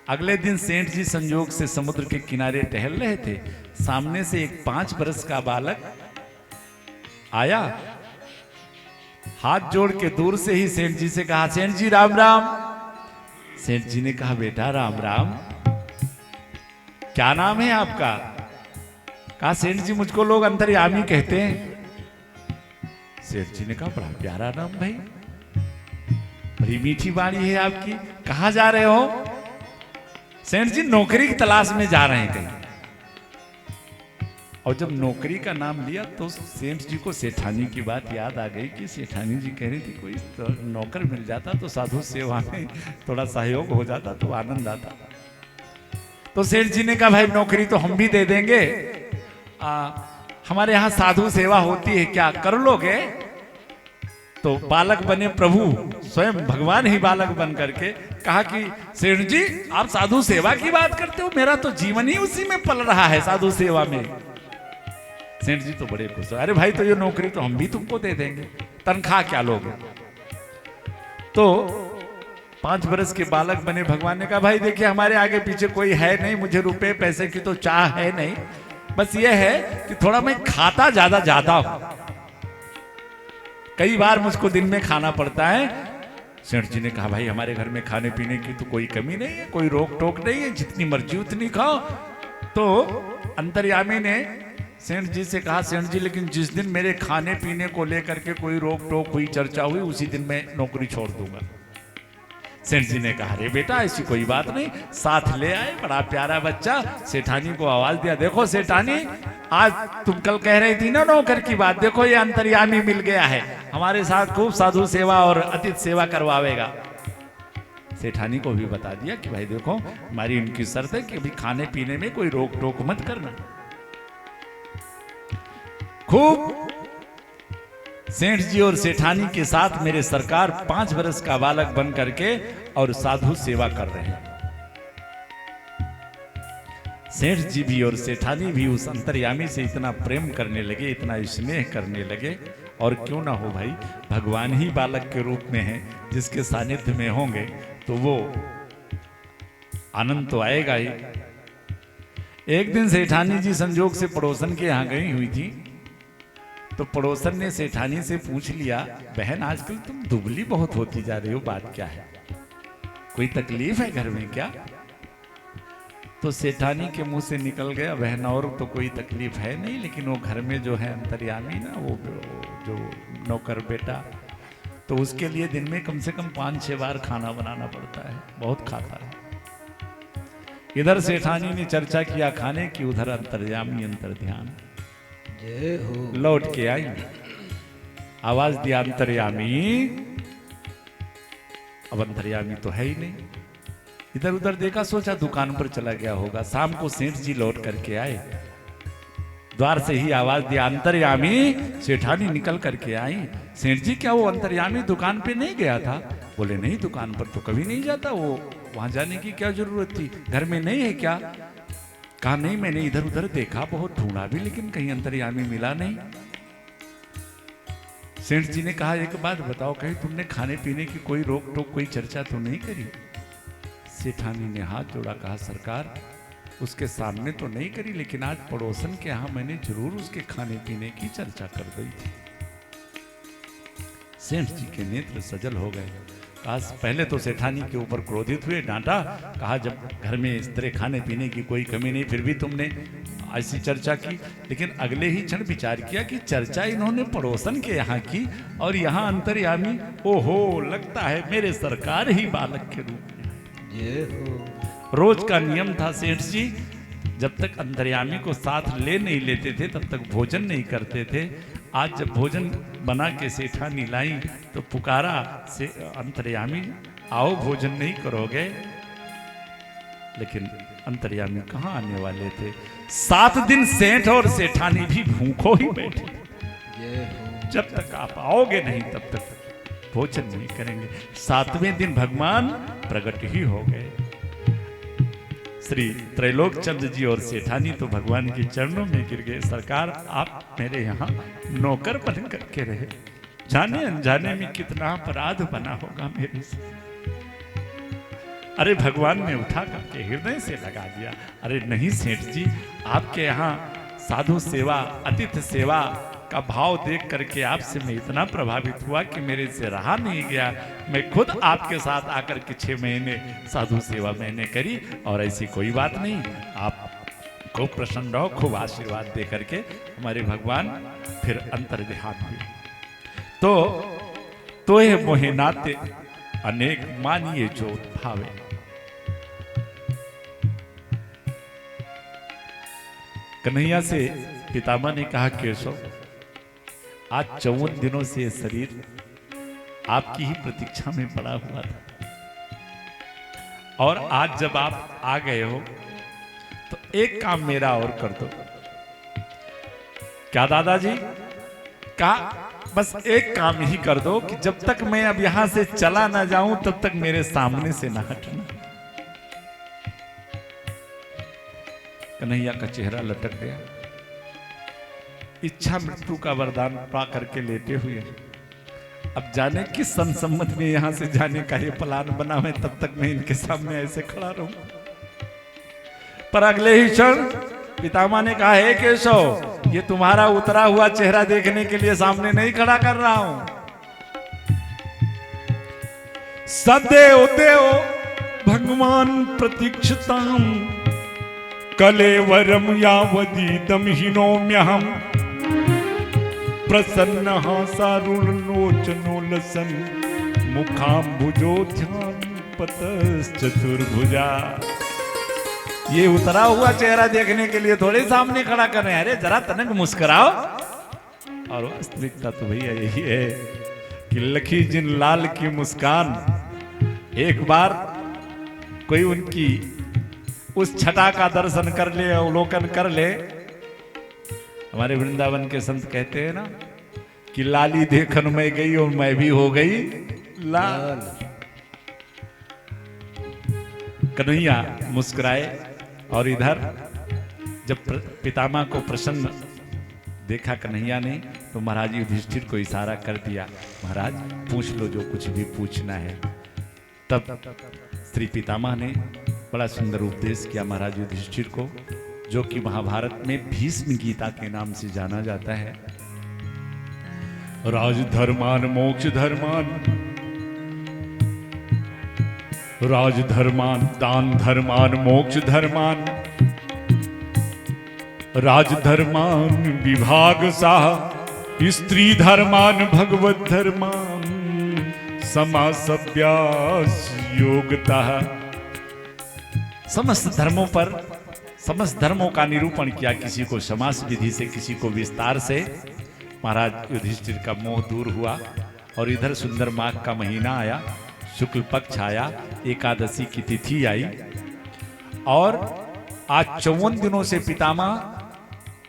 अगले दिन सेठ जी संयोग से समुद्र के किनारे टहल रहे थे। सामने से एक 5 बरस का बालक आया, हाथ जोड़ के दूर से ही सेठ जी से कहा, सेठ जी राम राम। सेठ जी ने कहा, बेटा राम राम, क्या नाम है आपका? कहा, सेठ जी मुझको लोग अंतर्यामी कहते हैं। सेठ जी ने कहा, बड़ा प्यारा नाम भाई, बड़ी मीठी वाणी है आपकी, कहां जा रहे हो? सेठ जी नौकरी की तलाश में जा रहे हैं कहीं। और जब नौकरी का नाम लिया तो सेठ जी को सेठानी की बात याद आ गई कि सेठानी जी कह रही थी कोई तो नौकर मिल जाता तो साधु सेवा में थोड़ा सहयोग हो जाता तो आनंद आता। तो सेठ जी ने कहा, भाई नौकरी तो हम भी दे देंगे, हमारे यहाँ साधु सेवा होती है, क्या कर लोगे? तो बालक बने प्रभु, स्वयं भगवान ही बालक बन करके कहा कि सेठ जी आप साधु सेवा की बात करते हो, मेरा तो जीवन ही उसी में पल रहा है, साधु सेवा में। सेठ जी तो बड़े खुश हो, अरे भाई तो ये नौकरी तो हम भी तुमको दे देंगे, तनख्वाह क्या लोगे? तो 5 बरस के बालक बने भगवान ने कहा, भाई देखिए हमारे आगे पीछे कोई है नहीं, मुझे रुपए पैसे की तो चाह है नहीं, बस ये है कि थोड़ा मैं खाता ज्यादा हूं, कई बार मुझको दिन में खाना पड़ता है। सेठ जी ने कहा, भाई हमारे घर में खाने पीने की तो कोई कमी नहीं है, कोई रोक टोक नहीं है, जितनी मर्जी उतनी खाओ। तो अंतर्यामी ने सेठ जी से कहा, सेठ जी लेकिन जिस दिन मेरे खाने पीने को लेकर के कोई रोक टोक हुई, चर्चा हुई, उसी दिन मैं नौकरी छोड़ दूंगा। सेठ जी ने कहा, अरे बेटा ऐसी कोई बात नहीं, साथ ले आए, बड़ा प्यारा बच्चा। सेठानी को आवाज दिया, देखो सेठानी, आज तुम कल कह रही थी ना नौकर की बात, देखो ये अंतर्यामी मिल गया है, हमारे साथ खूब साधु सेवा और अतिथि सेवा करवावेगा। सेठानी को भी बता दिया कि भाई देखो हमारी इनकी शर्त है कि अभी खाने पीने में कोई रोक टोक मत करना। खूब सेठ जी और सेठानी के साथ मेरे सरकार 5 बरस का बालक बन करके और साधु सेवा कर रहे हैं। सेठ जी भी और सेठानी भी उस अंतर्यामी से इतना प्रेम करने लगे, इतना स्नेह करने लगे। और क्यों ना हो भाई, भगवान ही बालक के रूप में है, जिसके सानिध्य में होंगे तो वो आनंद तो आएगा ही। एक दिन सेठानी जी संजोग से पड़ोसन के यहां गई हुई थी, तो पड़ोसन ने सेठानी से पूछ लिया, बहन आजकल तुम दुबली बहुत होती जा रही हो, बात क्या है? कोई तकलीफ है घर में क्या? तो सेठानी के मुंह से निकल गया, बहन और तो कोई तकलीफ है नहीं, लेकिन वो घर में जो है अंतर्यामी ना, वो जो नौकर बेटा, तो उसके लिए दिन में कम से कम 5-6 बार खाना बनाना पड़ता है, बहुत खाता है। इधर सेठानी ने चर्चा किया खाने की, उधर अंतर्यामी अंतर ध्यान। लौट के आई, आवाज दिया अंतर्यामी। अब अंतर्यामी तो है ही नहीं, इधर उधर देखा, सोचा दुकान पर चला गया होगा। शाम को सेठ जी लौट करके आए, द्वार से ही आवाज दिया अंतर्यामी। सेठानी निकल करके आई, सेठ जी क्या वो अंतर्यामी दुकान पे नहीं गया था? बोले नहीं, दुकान पर तो कभी नहीं जाता, वो वहां जाने की क्या जरूरत थी, घर में नहीं है क्या? कहा नहीं, मैंने इधर उधर देखा, बहुत ढूंढा भी, लेकिन कहीं अंतर्यामी मिला नहीं। सेठ जी ने कहा एक बात बताओ, कहीं तुमने खाने पीने की कोई रोक टोक कोई चर्चा तो नहीं करी? सेठानी ने हाथ जोड़ा, कहा सरकार उसके सामने तो नहीं करी, लेकिन आज पड़ोसन के यहाँ मैंने जरूर उसके खाने पीने की चर्चा कर दी थी। सेठ जी के नेत्र सजल हो गए। आज पहले तो सेठानी के ऊपर क्रोधित हुए, डांटा, कहा जब घर में इस तरह खाने पीने की कोई कमी नहीं फिर भी तुमने ऐसी चर्चा की। लेकिन अगले ही क्षण विचार किया कि चर्चा इन्होंने पड़ोसन के यहाँ की और यहाँ अंतर्यामी, ओहो लगता है मेरे सरकार ही बालक के रूप में। जय हो। रोज का नियम था सेठ जी, जब तक अंतर्यामी को साथ ले नहीं लेते थे तब तक भोजन नहीं करते थे। आज जब भोजन बना के सेठानी लाई तो पुकारा से अंतर्यामी आओ भोजन नहीं करोगे, लेकिन अंतर्यामी कहाँ आने वाले थे। 7 दिन सेठ और सेठानी भी भूखों ही बैठे। जय हो। जब तक आप आओगे नहीं तब तक भोजन नहीं करेंगे। 7वें दिन भगवान प्रकट ही हो गए। श्री त्रैलोक चंद्र जी और सेठानी तो भगवान के चरणों में गिर गए, सरकार आप मेरे यहाँ नौकर बन करके रहे, जाने अनजाने में कितना अपराध बना होगा मेरे से। अरे भगवान ने उठा करके हृदय से लगा दिया, अरे नहीं सेठ जी, आपके यहाँ साधु सेवा अतिथि सेवा का भाव देख करके आपसे मैं इतना प्रभावित हुआ कि मेरे से रहा नहीं गया। मैं खुद आपके साथ आकर के 6 महीने साधु सेवा मैंने करी, और ऐसी कोई बात नहीं, आप खूब प्रसन्न रहो, खूब आशीर्वाद दे करके हमारे भगवान फिर अंतर्ध्यान हुए। तो ये मोहे नाते अनेक मानिए जो भावे। कन्हैया से पितामह ने कहा, केशव आज 54 दिनों से ये शरीर आपकी ही प्रतीक्षा में पड़ा हुआ था, और आज जब आप आ गए हो तो एक काम मेरा और कर दो। क्या दादाजी? कहा बस एक काम ही कर दो कि जब तक मैं अब यहां से चला ना जाऊं तब तक मेरे सामने से ना हटना। कन्हैया का चेहरा लटक गया। इच्छा मृत्यु का वरदान पा करके लेटे हुए, अब जाने किस संसम्मत में यहां से जाने का ये प्लान बना है, तब तक मैं इनके सामने ऐसे खड़ा रहूं। पर अगले ही क्षण पितामह ने कहा, हे केशव, ये तुम्हारा उतरा हुआ चेहरा देखने के लिए सामने नहीं खड़ा कर रहा हूं। सदैव देव भगवान प्रतीक्षताम कलेवरम यावदीदम हिनोम्यहम प्रसन्न सारुलोचनो लसन मुखाम्बुजो ध्यान पतश्चतुर्भुजा। ये उतरा हुआ चेहरा देखने के लिए थोड़े सामने खड़ा कर रहे हैं, अरे जरा तनक मुस्कुराओ। और वास्तविकता तो भैया यही है कि लखी जिन लाल की मुस्कान एक बार कोई उनकी उस छटा का दर्शन कर ले, अवलोकन कर ले। हमारे वृंदावन के संत कहते हैं ना कि लाली देखन में गई और मैं भी हो गई लाल। कन्हैया मुस्कुराए, और इधर जब पितामह को प्रसन्न देखा कन्हैया ने तो महाराज युधिष्ठिर को इशारा कर दिया, महाराज पूछ लो जो कुछ भी पूछना है। तब श्री पितामह ने बड़ा सुंदर उपदेश किया महाराज युधिष्ठिर को, जो कि महाभारत में भीष्म गीता के नाम से जाना जाता है। राजधर्मान मोक्ष धर्मान, राजधर्मान दान धर्मान मोक्ष धर्मान, राजधर्मान विभाग साह, स्त्री धर्मान भगवत धर्मान, समासव्यास योगता। समस्त धर्मों पर समस्त धर्मों का निरूपण किया, किसी को समास विधि से, किसी को विस्तार से। महाराज युधिष्ठिर का मोह दूर हुआ, और इधर सुंदर माघ का महीना आया, शुक्ल पक्ष आया, एकादशी की तिथि आई, और आज 54 दिनों से पितामह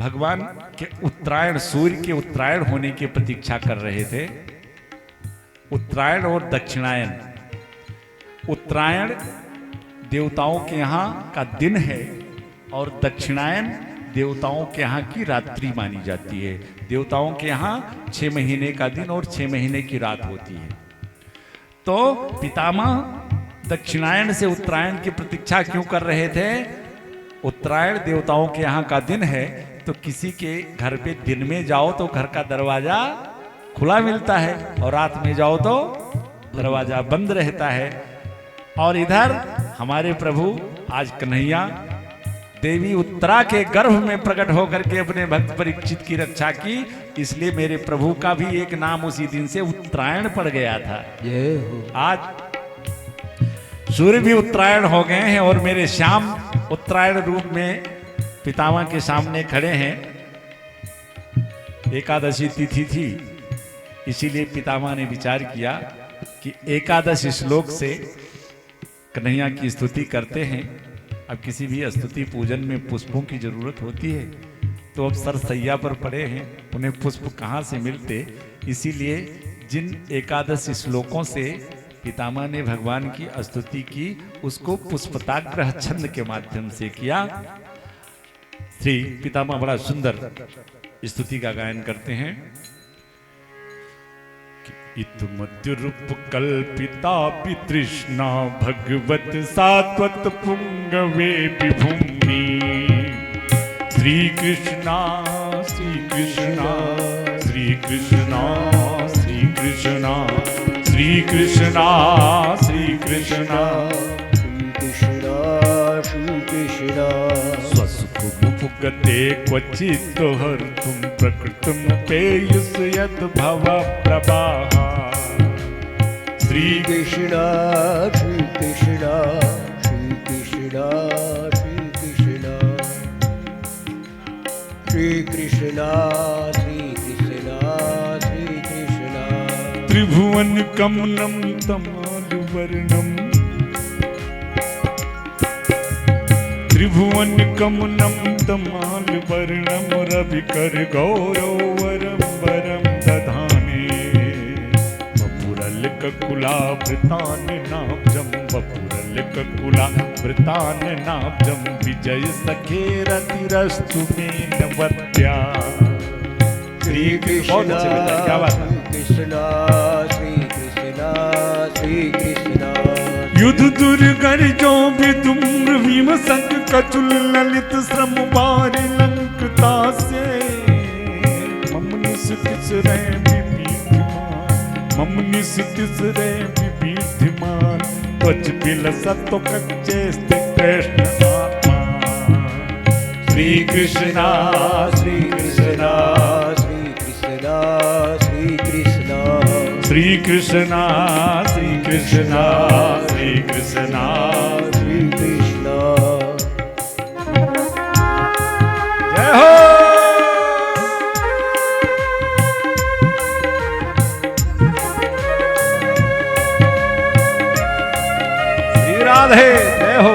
भगवान के उत्तरायण, सूर्य के उत्तरायण होने की प्रतीक्षा कर रहे थे। उत्तरायण और दक्षिणायन, उत्तरायण देवताओं के यहाँ का दिन है और दक्षिणायन देवताओं के यहाँ की रात्रि मानी जाती है। देवताओं के यहाँ 6 महीने का दिन और 6 महीने की रात होती है। तो पितामह दक्षिणायन से उत्तरायण की प्रतीक्षा क्यों कर रहे थे? उत्तरायण देवताओं के यहाँ का दिन है, तो किसी के घर पे दिन में जाओ तो घर का दरवाजा खुला मिलता है और रात में जाओ तो दरवाजा बंद रहता है। और इधर हमारे प्रभु आज कन्हैया देवी उत्तरा के गर्भ में प्रकट होकर के अपने भक्त परीक्षित की रक्षा की, इसलिए मेरे प्रभु का भी एक नाम उसी दिन से उत्तरायण पड़ गया था। जय हो। आज सूर्य भी उत्तरायण हो गए हैं और मेरे श्याम उत्तरायण रूप में पितामह के सामने खड़े हैं। एकादशी तिथि थी, इसीलिए पितामह ने विचार किया कि एकादश श्लोक से कन्हैया की स्तुति करते हैं। अब किसी भी स्तुति पूजन में पुष्पों की जरूरत होती है, तो अब सरसैया पर पड़े हैं, उन्हें पुष्प कहाँ से मिलते। इसीलिए जिन एकादश श्लोकों से पितामह ने भगवान की स्तुति की, उसको पुष्पताग्रह छंद के माध्यम से किया। श्री पितामह बड़ा सुंदर स्तुति का गायन करते हैं। इतुमद्युरूप कल्पिता तृष्णा भगवत सात्वत पुंगवे विभूमि। श्री कृष्णा श्री कृष्णा श्री कृष्णा श्री कृष्णा श्री कृष्णा श्री कृष्णा श्री कृष्णा स्वसुखमुपगते क्वचित् हर्तुं प्रकृतिं पेयुष यद् भव प्रवाह। श्री कृष्णा श्री कृष्णा श्री कृष्णा श्री कृष्णा श्री कृष्णा श्री कृष्णा श्री कृष्णा। त्रिभुवन कमनं तमालुवर्णम् त्रिभुवन कमनं तमालुवर्णं रविकर गौरवरं वरं दधाने। वपुरलककुलाभृतान्नाब्जं वपुरलककुलाभृतान्नाब्जं विजय सखे रतिरस्तु मेनवत्या। श्री कृष्णा कृष्णा श्री कृष्णा श्री कृष्णा। युद्ध दुर्गर्जो विदुम्र भीमसंग कचुल ललित श्रम बारि लंकता से। ममनिस तिसरे विभीतिमान ममनिस तिसरे विभीतिमान त्वच बिलसतो कच्चेस्ते कृष्ण आत्मा। श्री कृष्णा श्री कृष्णा श्री कृष्णा श्री कृष्णा श्री कृष्णा श्री कृष्णा श्री कृष्णा श्री कृष्णा। जय हो। श्री राधे जय हो।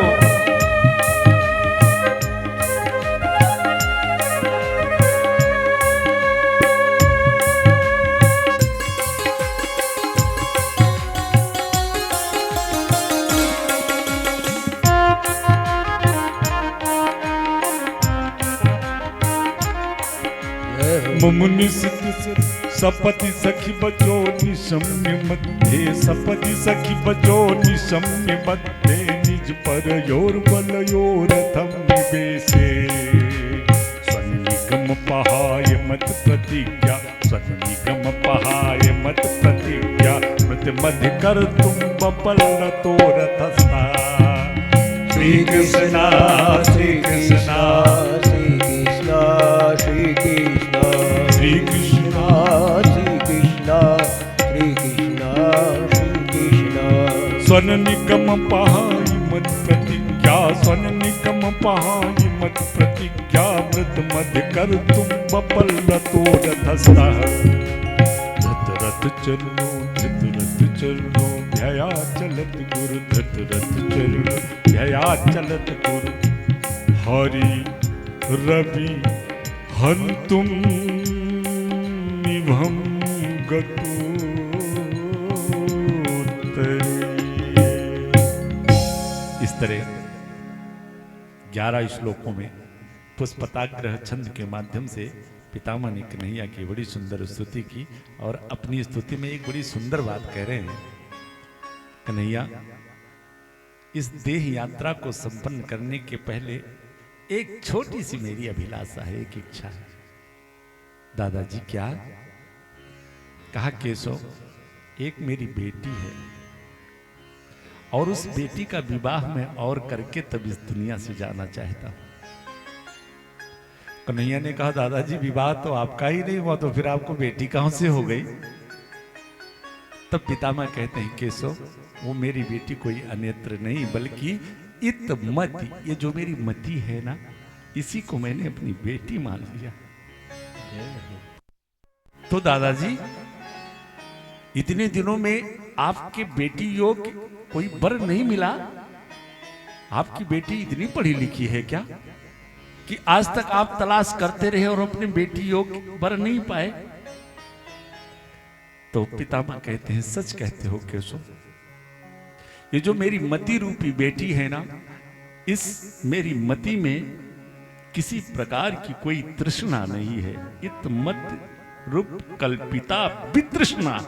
मुमुनि सपति सखी बचो निशम्य मध्य सपति सखी बचो निशम्य मध्य निज पर योर बल योर थम निवेशे। स्वनिगम पहाय मत प्रतिज्ञा स्वनिगम पहाय मत प्रतिज्ञा मृत मध्य कर तुम बपल तो रथस्था। श्री कृष्णा श्री कृष्णा श्री कृष्णा श्री कृष्णा श्री कृष्णा श्री कृष्णा श्री कृष्णा श्री कृष्णा। स्वन निगम पहाई मत प्रतिज्ञा स्वन निगम पहाई मत प्रतिज्ञा मृत मध्य कर तुम बपल तो रथस्था। धृत रथ चलो भया चलत गुरु धृत रथ चलो भया चलत गुरु। हरि रवि हंतुम निभम गतोत्तरी। इस तरह 11 श्लोकों में पुष्पताग्रह छंद के माध्यम से पितामह ने कन्हैया की बड़ी सुंदर स्तुति की और अपनी स्तुति में एक बड़ी सुंदर बात कह रहे हैं। कन्हैया, इस देह यात्रा को संपन्न करने के पहले एक छोटी सी मेरी अभिलाषा है, एक इच्छा है। दादाजी क्या? कहा केशव, एक मेरी बेटी है और उस बेटी का विवाह मैं और करके तब इस दुनिया से जाना चाहता हूं। कन्हैया ने कहा दादाजी विवाह तो आपका ही नहीं हुआ तो फिर आपको बेटी कहां से हो गई? तब पितामह कहते हैं केशव, वो मेरी बेटी कोई अन्यत्र नहीं बल्कि इतमति, ये जो मेरी मति है ना, इसी को मैंने अपनी बेटी मान लिया। तो दादाजी इतने दिनों में आपके बेटी योग कोई वर नहीं मिला? आपकी बेटी इतनी पढ़ी लिखी है क्या कि आज तक आप तलाश करते रहे और अपने बेटी योग वर नहीं पाए? तो पितामह कहते हैं सच कहते हो केशव, ये जो मेरी मति रूपी बेटी है ना, इस मेरी मति में किसी प्रकार की कोई तृष्णा नहीं है। इत मत रूप कल्पिता वितृष्णा,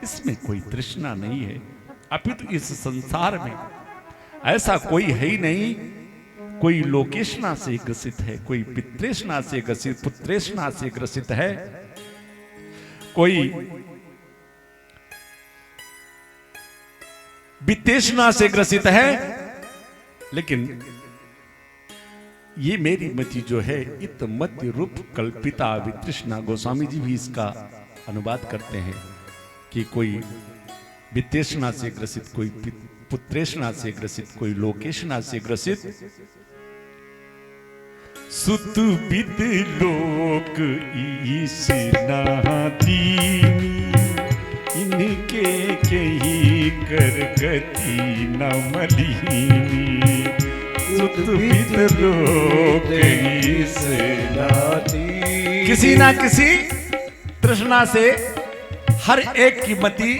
इसमें कोई तृष्णा नहीं है। अपितु इस संसार में ऐसा कोई है ही नहीं, कोई लोकेशना से ग्रसित है, कोई पितृष्णा से ग्रसित, पुत्रेष्णा से ग्रसित है, कोई वित्तेष्णा से ग्रसित है, लेकिन ये मेरी मति जो है इत मति रूप कल्पिता वितृष्णा। गोस्वामी जी भी इसका अनुवाद करते हैं कि कोई वित्तेष्णा से ग्रसित, कोई पुत्रेष्णा से ग्रसित, कोई लोकेशना से ग्रसित। सुत विद लोक ईश नादीनी, इनके कही कर गति न मलिनी। सुत विद लोक ईश नादीनी, किसी ना किसी तृष्णा से हर एक की मति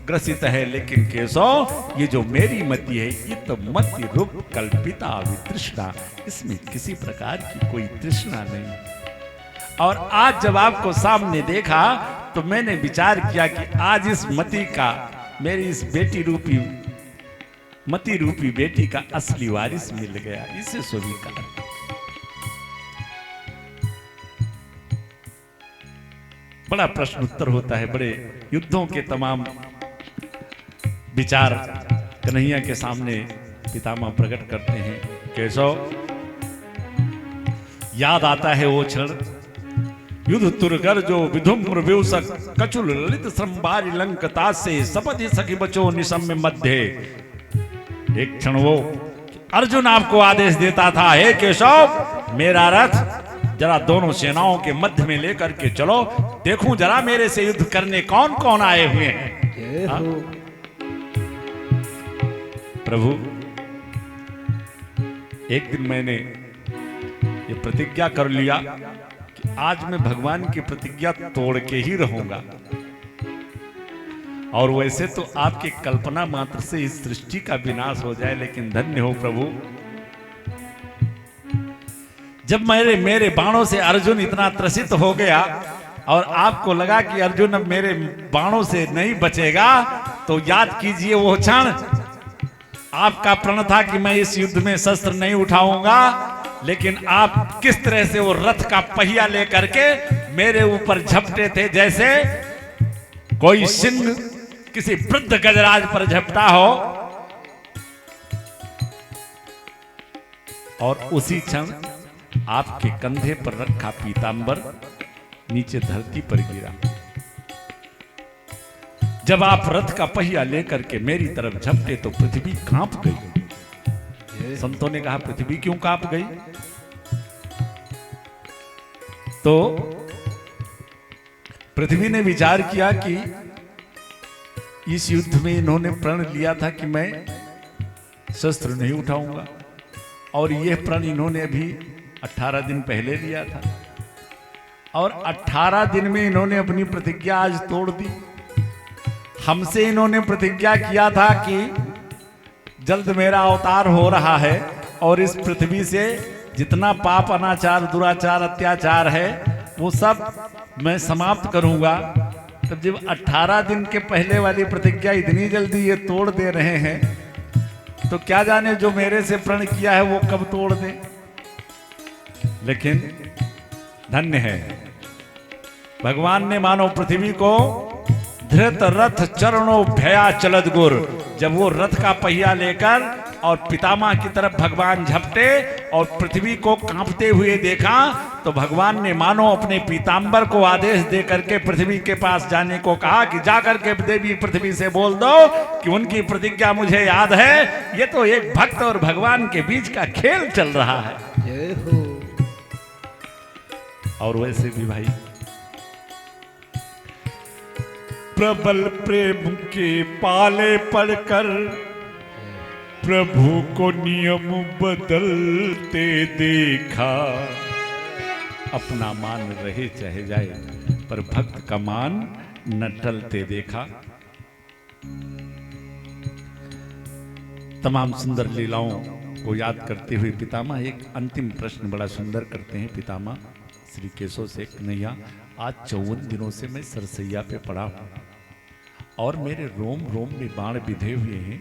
ग्रसित है, लेकिन केशव ये जो मेरी मति है ये तो मति रूप कल्पिता वितृष्णा, इसमें किसी प्रकार की कोई तृष्णा नहीं। और आज जब आपको सामने देखा तो मैंने विचार किया कि आज इस मति का, मेरी इस बेटी रूपी मति रूपी बेटी का असली वारिस मिल गया, इसे स्वीकार। बड़ा प्रश्न उत्तर होता है, बड़े युद्धों के तमाम विचार कन्हैया के सामने पितामह प्रकट करते हैं। केशव, याद आता है वो क्षण, युद्ध तुरगर जो विधुम्र व्यूसक कचुल ललित संभारी लंकता से सपति सखी बचो निसम्य मध्य। एक क्षण वो अर्जुन आपको आदेश देता था, हे केशव मेरा रथ जरा दोनों सेनाओं के मध्य में लेकर के चलो, देखूं जरा मेरे से युद्ध करने कौन कौन आए हुए हैं। प्रभु, एक दिन मैंने ये प्रतिज्ञा कर लिया कि आज मैं भगवान की प्रतिज्ञा तोड़ के ही रहूंगा। और वैसे तो आपकी कल्पना मात्र से इस सृष्टि का विनाश हो जाए, लेकिन धन्य हो प्रभु, जब मेरे बाणों से अर्जुन इतना त्रसित हो गया और आपको लगा कि अर्जुन अब मेरे बाणों से नहीं बचेगा, तो याद कीजिए वो क्षण आपका प्रण था कि मैं इस युद्ध में शस्त्र नहीं उठाऊंगा, लेकिन आप किस तरह से वो रथ का पहिया लेकर के मेरे ऊपर झपटे थे, जैसे कोई सिंह किसी वृद्ध गजराज पर झपटा हो। और उसी क्षण आपके कंधे पर रखा पीतांबर नीचे धरती पर गिरा। जब आप रथ का पहिया लेकर के मेरी तरफ झपटे तो पृथ्वी कांप गई। संतों ने कहा पृथ्वी क्यों कांप गई? तो पृथ्वी ने विचार किया कि इस युद्ध में इन्होंने प्रण लिया था कि मैं शस्त्र नहीं उठाऊंगा, और यह प्रण इन्होंने अभी 18 दिन पहले लिया था, और 18 दिन में इन्होंने अपनी प्रतिज्ञा आज तोड़ दी। हमसे इन्होंने प्रतिज्ञा किया था कि जल्द मेरा अवतार हो रहा है और इस पृथ्वी से जितना पाप, अनाचार, दुराचार, अत्याचार है वो सब मैं समाप्त करूंगा। तब जब 18 दिन के पहले वाली प्रतिज्ञा इतनी जल्दी ये तोड़ दे रहे हैं, तो क्या जाने जो मेरे से प्रण किया है वो कब तोड़ दे। लेकिन धन्य है, भगवान ने मानो पृथ्वी को धृत रथ चरणों भया चलत गुर, जब वो रथ का पहिया लेकर और पितामह की तरफ भगवान झपटे और पृथ्वी को कांपते हुए देखा, तो भगवान ने मानो अपने पीताम्बर को आदेश दे करके पृथ्वी के पास जाने को कहा कि जाकर के देवी पृथ्वी से बोल दो कि उनकी प्रतिज्ञा मुझे याद है। ये तो एक भक्त और भगवान के बीच का खेल चल रहा है। जय हो। और वैसे भी भाई, प्रबल प्रेम के पाले पड़कर प्रभु को नियम बदलते देखा। अपना मान रहे चाहे जाए, पर भक्त का मान न टलते देखा। तमाम सुंदर लीलाओं को याद करते हुए पितामह एक अंतिम प्रश्न बड़ा सुंदर करते हैं। पितामह श्री केशव से, कन्हैया आज 54 दिनों से मैं सरसैया पे पड़ा हूं और मेरे रोम रोम में बाण बिधे हुए हैं,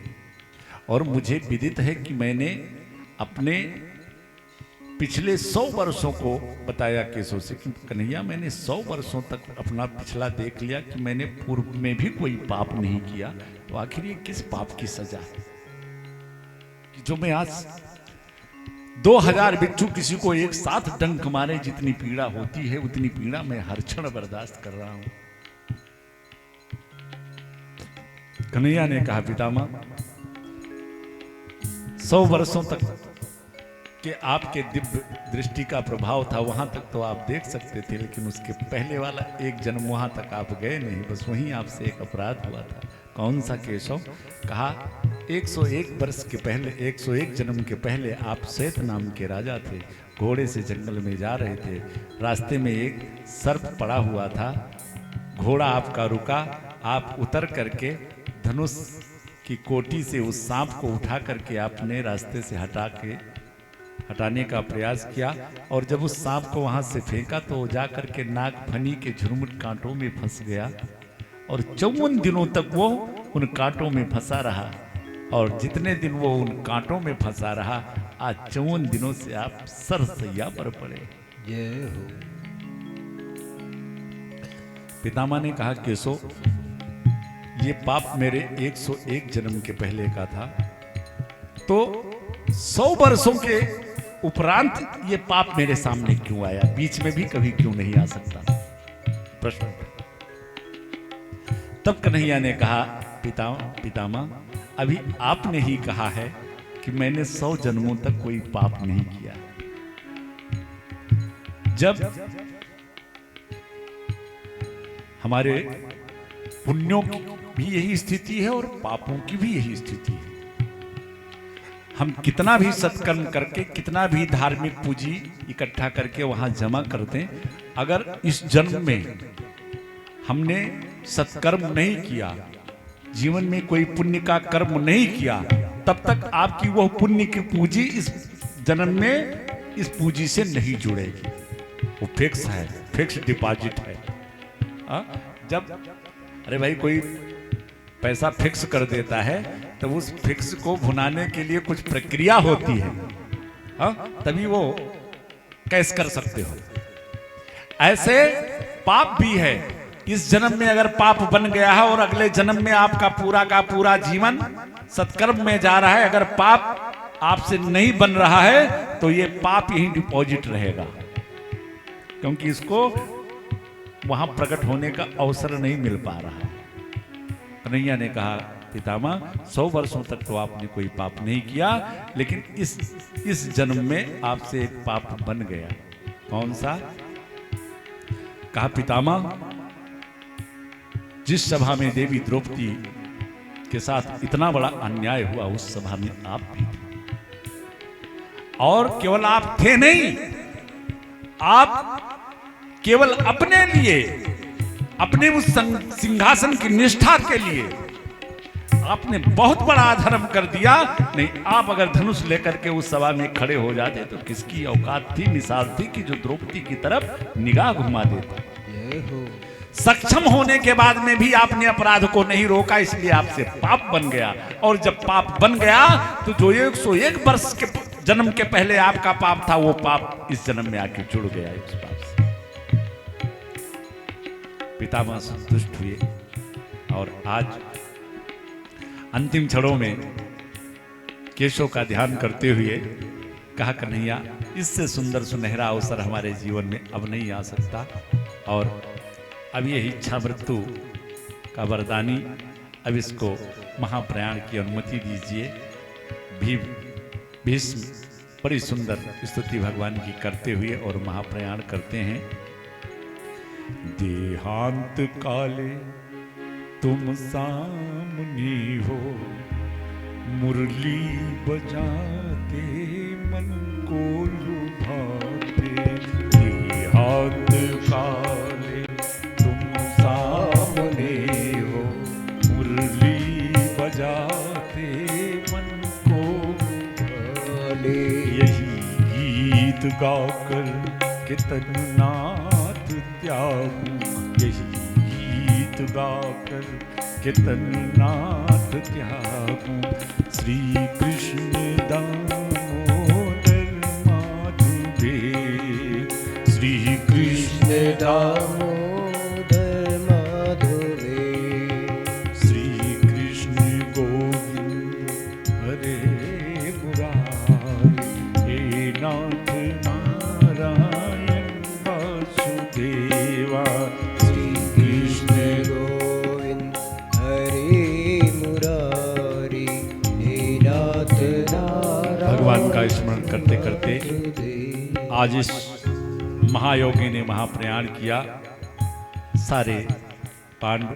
और मुझे विदित है कि मैंने अपने पिछले 100 वर्षों को बताया केशव से कि कन्हैया मैंने 100 वर्षों तक अपना पिछला देख लिया कि मैंने पूर्व में भी कोई पाप नहीं किया, तो आखिर ये किस पाप की सजा है कि जो मैं आज 2000 बिच्छू किसी को एक साथ डंक मारे जितनी पीड़ा होती है उतनी पीड़ा मैं हर क्षण बर्दाश्त कर रहा हूं। कन्हैया ने कहा पितामह 100 वर्षों तक के आपके दिव्य दृष्टि का प्रभाव था, वहां तक तो आप देख सकते थे, लेकिन उसके पहले वाला एक जन्म वहां तक आप गए नहीं, बस वहीं आपसे एक अपराध हुआ था। कौन सा केशव? कहा 101 वर्ष के पहले, 101 जन्म के पहले आप श्वेत नाम के राजा थे, घोड़े से जंगल में जा रहे थे, रास्ते में एक सर्प पड़ा हुआ था, घोड़ा आपका रुका, आप उतर करके धनुष की कोटी से उस सांप को उठा करके आपने रास्ते से हटाने का प्रयास किया, और जब उस सांप को वहां से फेंका तो जा करके नाग फनी के झुरमुट कांटों में फंस गया, और 54 दिनों तक वो उन कांटों में फंसा रहा, और जितने दिन वो उन कांटों में फंसा रहा, आज 54 दिनों से आप सरसैया पर पड़े। जय हो। पितामह ने कहा केशव ये पाप मेरे 101 जन्म के पहले का था, तो 100 वर्षों के उपरांत ये पाप मेरे सामने क्यों आया, बीच में भी कभी क्यों नहीं आ सकता? प्रश्न। तब कन्हैया ने कहा पितामह अभी आपने ही कहा है कि मैंने 100 जन्मों तक कोई पाप नहीं किया। जब हमारे पुण्यों की भी यही स्थिति है और पापों की भी यही स्थिति है, हम कितना भी सत्कर्म करके, कितना भी धार्मिक पूंजी इकट्ठा करके वहां जमा कर दें, अगर इस जन्म में हमने सत्कर्म नहीं किया, जीवन में कोई पुण्य का कर्म नहीं किया, तब तक आपकी वह पुण्य की पूंजी इस जन्म में इस पूंजी से नहीं जुड़ेगी। वो फिक्स है, फिक्स डिपॉजिट है। जब अरे भाई कोई पैसा फिक्स कर देता है तो उस फिक्स को भुनाने के लिए कुछ प्रक्रिया होती है, तभी वो कैश कर सकते हो। ऐसे पाप भी है, इस जन्म में अगर पाप बन गया है और अगले जन्म में आपका पूरा का पूरा जीवन सत्कर्म में जा रहा है, अगर पाप आपसे नहीं बन रहा है तो ये पाप यही डिपॉजिट रहेगा, क्योंकि इसको वहां प्रकट होने का अवसर नहीं मिल पा रहा है। कन्हैया ने कहा पितामह 100 वर्षों तक तो आपने कोई पाप नहीं किया, लेकिन इस जन्म में आपसे एक पाप बन गया। कौन सा? कहा पितामह जिस सभा में देवी द्रौपदी के साथ इतना बड़ा अन्याय हुआ, उस सभा में आप भी थे, और केवल आप थे नहीं, आप केवल अपने लिए, अपने उस सिंहासन की निष्ठा के लिए आपने बहुत बड़ा अधर्म कर दिया। नहीं, आप अगर धनुष लेकर के उस सभा में खड़े हो जाते तो किसकी औकात थी, मिसाल थी कि जो द्रौपदी की तरफ निगाह घुमा देता। जय हो। सक्षम होने के बाद में भी आपने अपराध को नहीं रोका, इसलिए आपसे पाप बन गया। और जब पाप बन गया तो जो 101 वर्ष के जन्म के पहले आपका पाप था, वो पाप इस जन्म में आके जुड़ गया इस पाप से। पितामह संतुष्ट हुए और आज अंतिम क्षणों में केशव का ध्यान करते हुए कहा, कन्हैया, इससे सुंदर सुनहरा अवसर हमारे जीवन में अब नहीं आ सकता और अब ये इच्छा मृत्यु का वरदानी, अब इसको महाप्रयाण की अनुमति दीजिए। भीष्म बड़ी सुंदर स्तुति भगवान की करते हुए और महाप्रयाण करते हैं। देहांत काले तुम सामने हो, मुरली बजाते मन को लुभाते। देहांत काले तुम सामने हो, मुरली बजाते मन को लुभाते। यही गीत गाकर कितन नाथ त्यागू, यही गीत गाकर कितन नाथ त्यागू। श्री कृष्ण दामोदर माधुबे, श्री कृष्ण दामोदर माधुरे, श्री कृष्ण गोविंद हरे मुरारी। हे नाथ नारायण वासुदेवा, श्री कृष्ण गोविंद हरे मुरारी। हे नाथ नारायण भगवान का स्मरण करते करते वासुदेव। आज इस महायोगी ने महाप्रयाण किया। सारे पांडव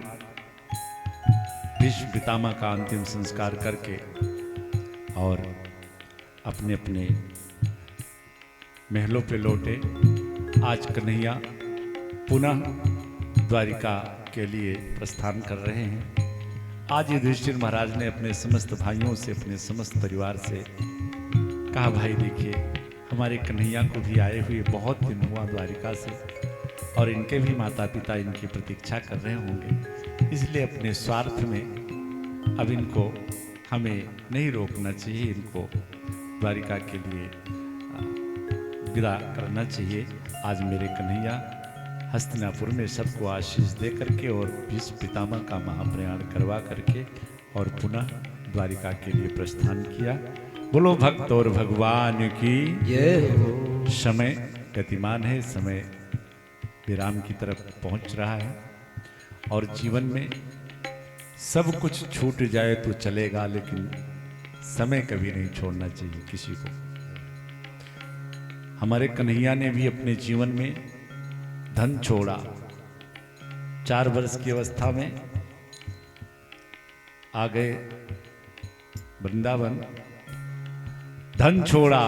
भीष्म पितामह का अंतिम संस्कार करके और अपने अपने महलों पे लौटे। आज कन्हैया पुनः द्वारिका के लिए प्रस्थान कर रहे हैं। आज युधिष्ठिर महाराज ने अपने समस्त भाइयों से, अपने समस्त परिवार से कहा, भाई देखिए, हमारे कन्हैया को भी आए हुए बहुत दिन हुआ द्वारिका से और इनके भी माता पिता इनकी प्रतीक्षा कर रहे होंगे, इसलिए अपने स्वार्थ में अब इनको हमें नहीं रोकना चाहिए, इनको द्वारिका के लिए विदा करना चाहिए। आज मेरे कन्हैया हस्तिनापुर में सबको आशीष दे करके और भीष्म पितामह का महाप्रयाण करवा करके और पुनः द्वारिका के लिए प्रस्थान किया। बोलो भक्त और भगवान की जय हो। समय गतिमान है, समय विराम की तरफ पहुंच रहा है और जीवन में सब कुछ छूट जाए तो चलेगा, लेकिन समय कभी नहीं छोड़ना चाहिए किसी को। हमारे कन्हैया ने भी अपने जीवन में धन छोड़ा। 4 वर्ष की अवस्था में आ गए वृंदावन, धन छोड़ा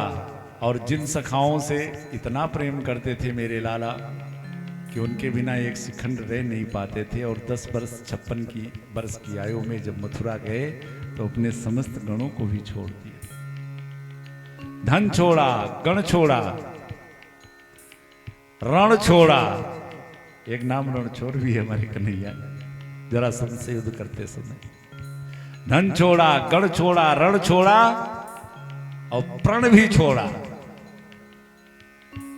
और जिन सखाओं से इतना प्रेम करते थे मेरे लाला कि उनके बिना एक शिखंड रह नहीं पाते थे, और 10 वर्ष 56 वर्ष की आयु में जब मथुरा गए तो अपने समस्त गणों को भी छोड़ दिया। धन छोड़ा, गण छोड़ा, रण छोड़ा। एक नाम रणछोड़ भी है हमारे कन्हैया, जरा से युद्ध करते समय। धन छोड़ा, गण छोड़ा, रण छोड़ा और प्रण भी छोड़ा,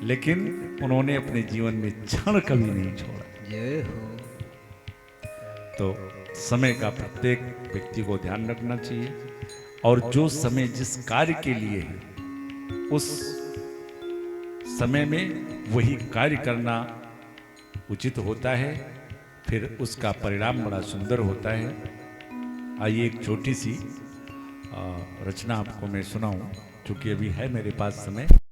लेकिन उन्होंने अपने जीवन में क्षण कभी नहीं छोड़ा। जय हो। तो समय का प्रत्येक व्यक्ति को ध्यान रखना चाहिए और जो समय जिस कार्य के लिए है उस समय में वही कार्य करना उचित होता है, फिर उसका परिणाम बड़ा सुंदर होता है। आइए एक छोटी सी रचना आपको मैं सुनाऊं, क्योंकि अभी है मेरे पास समय।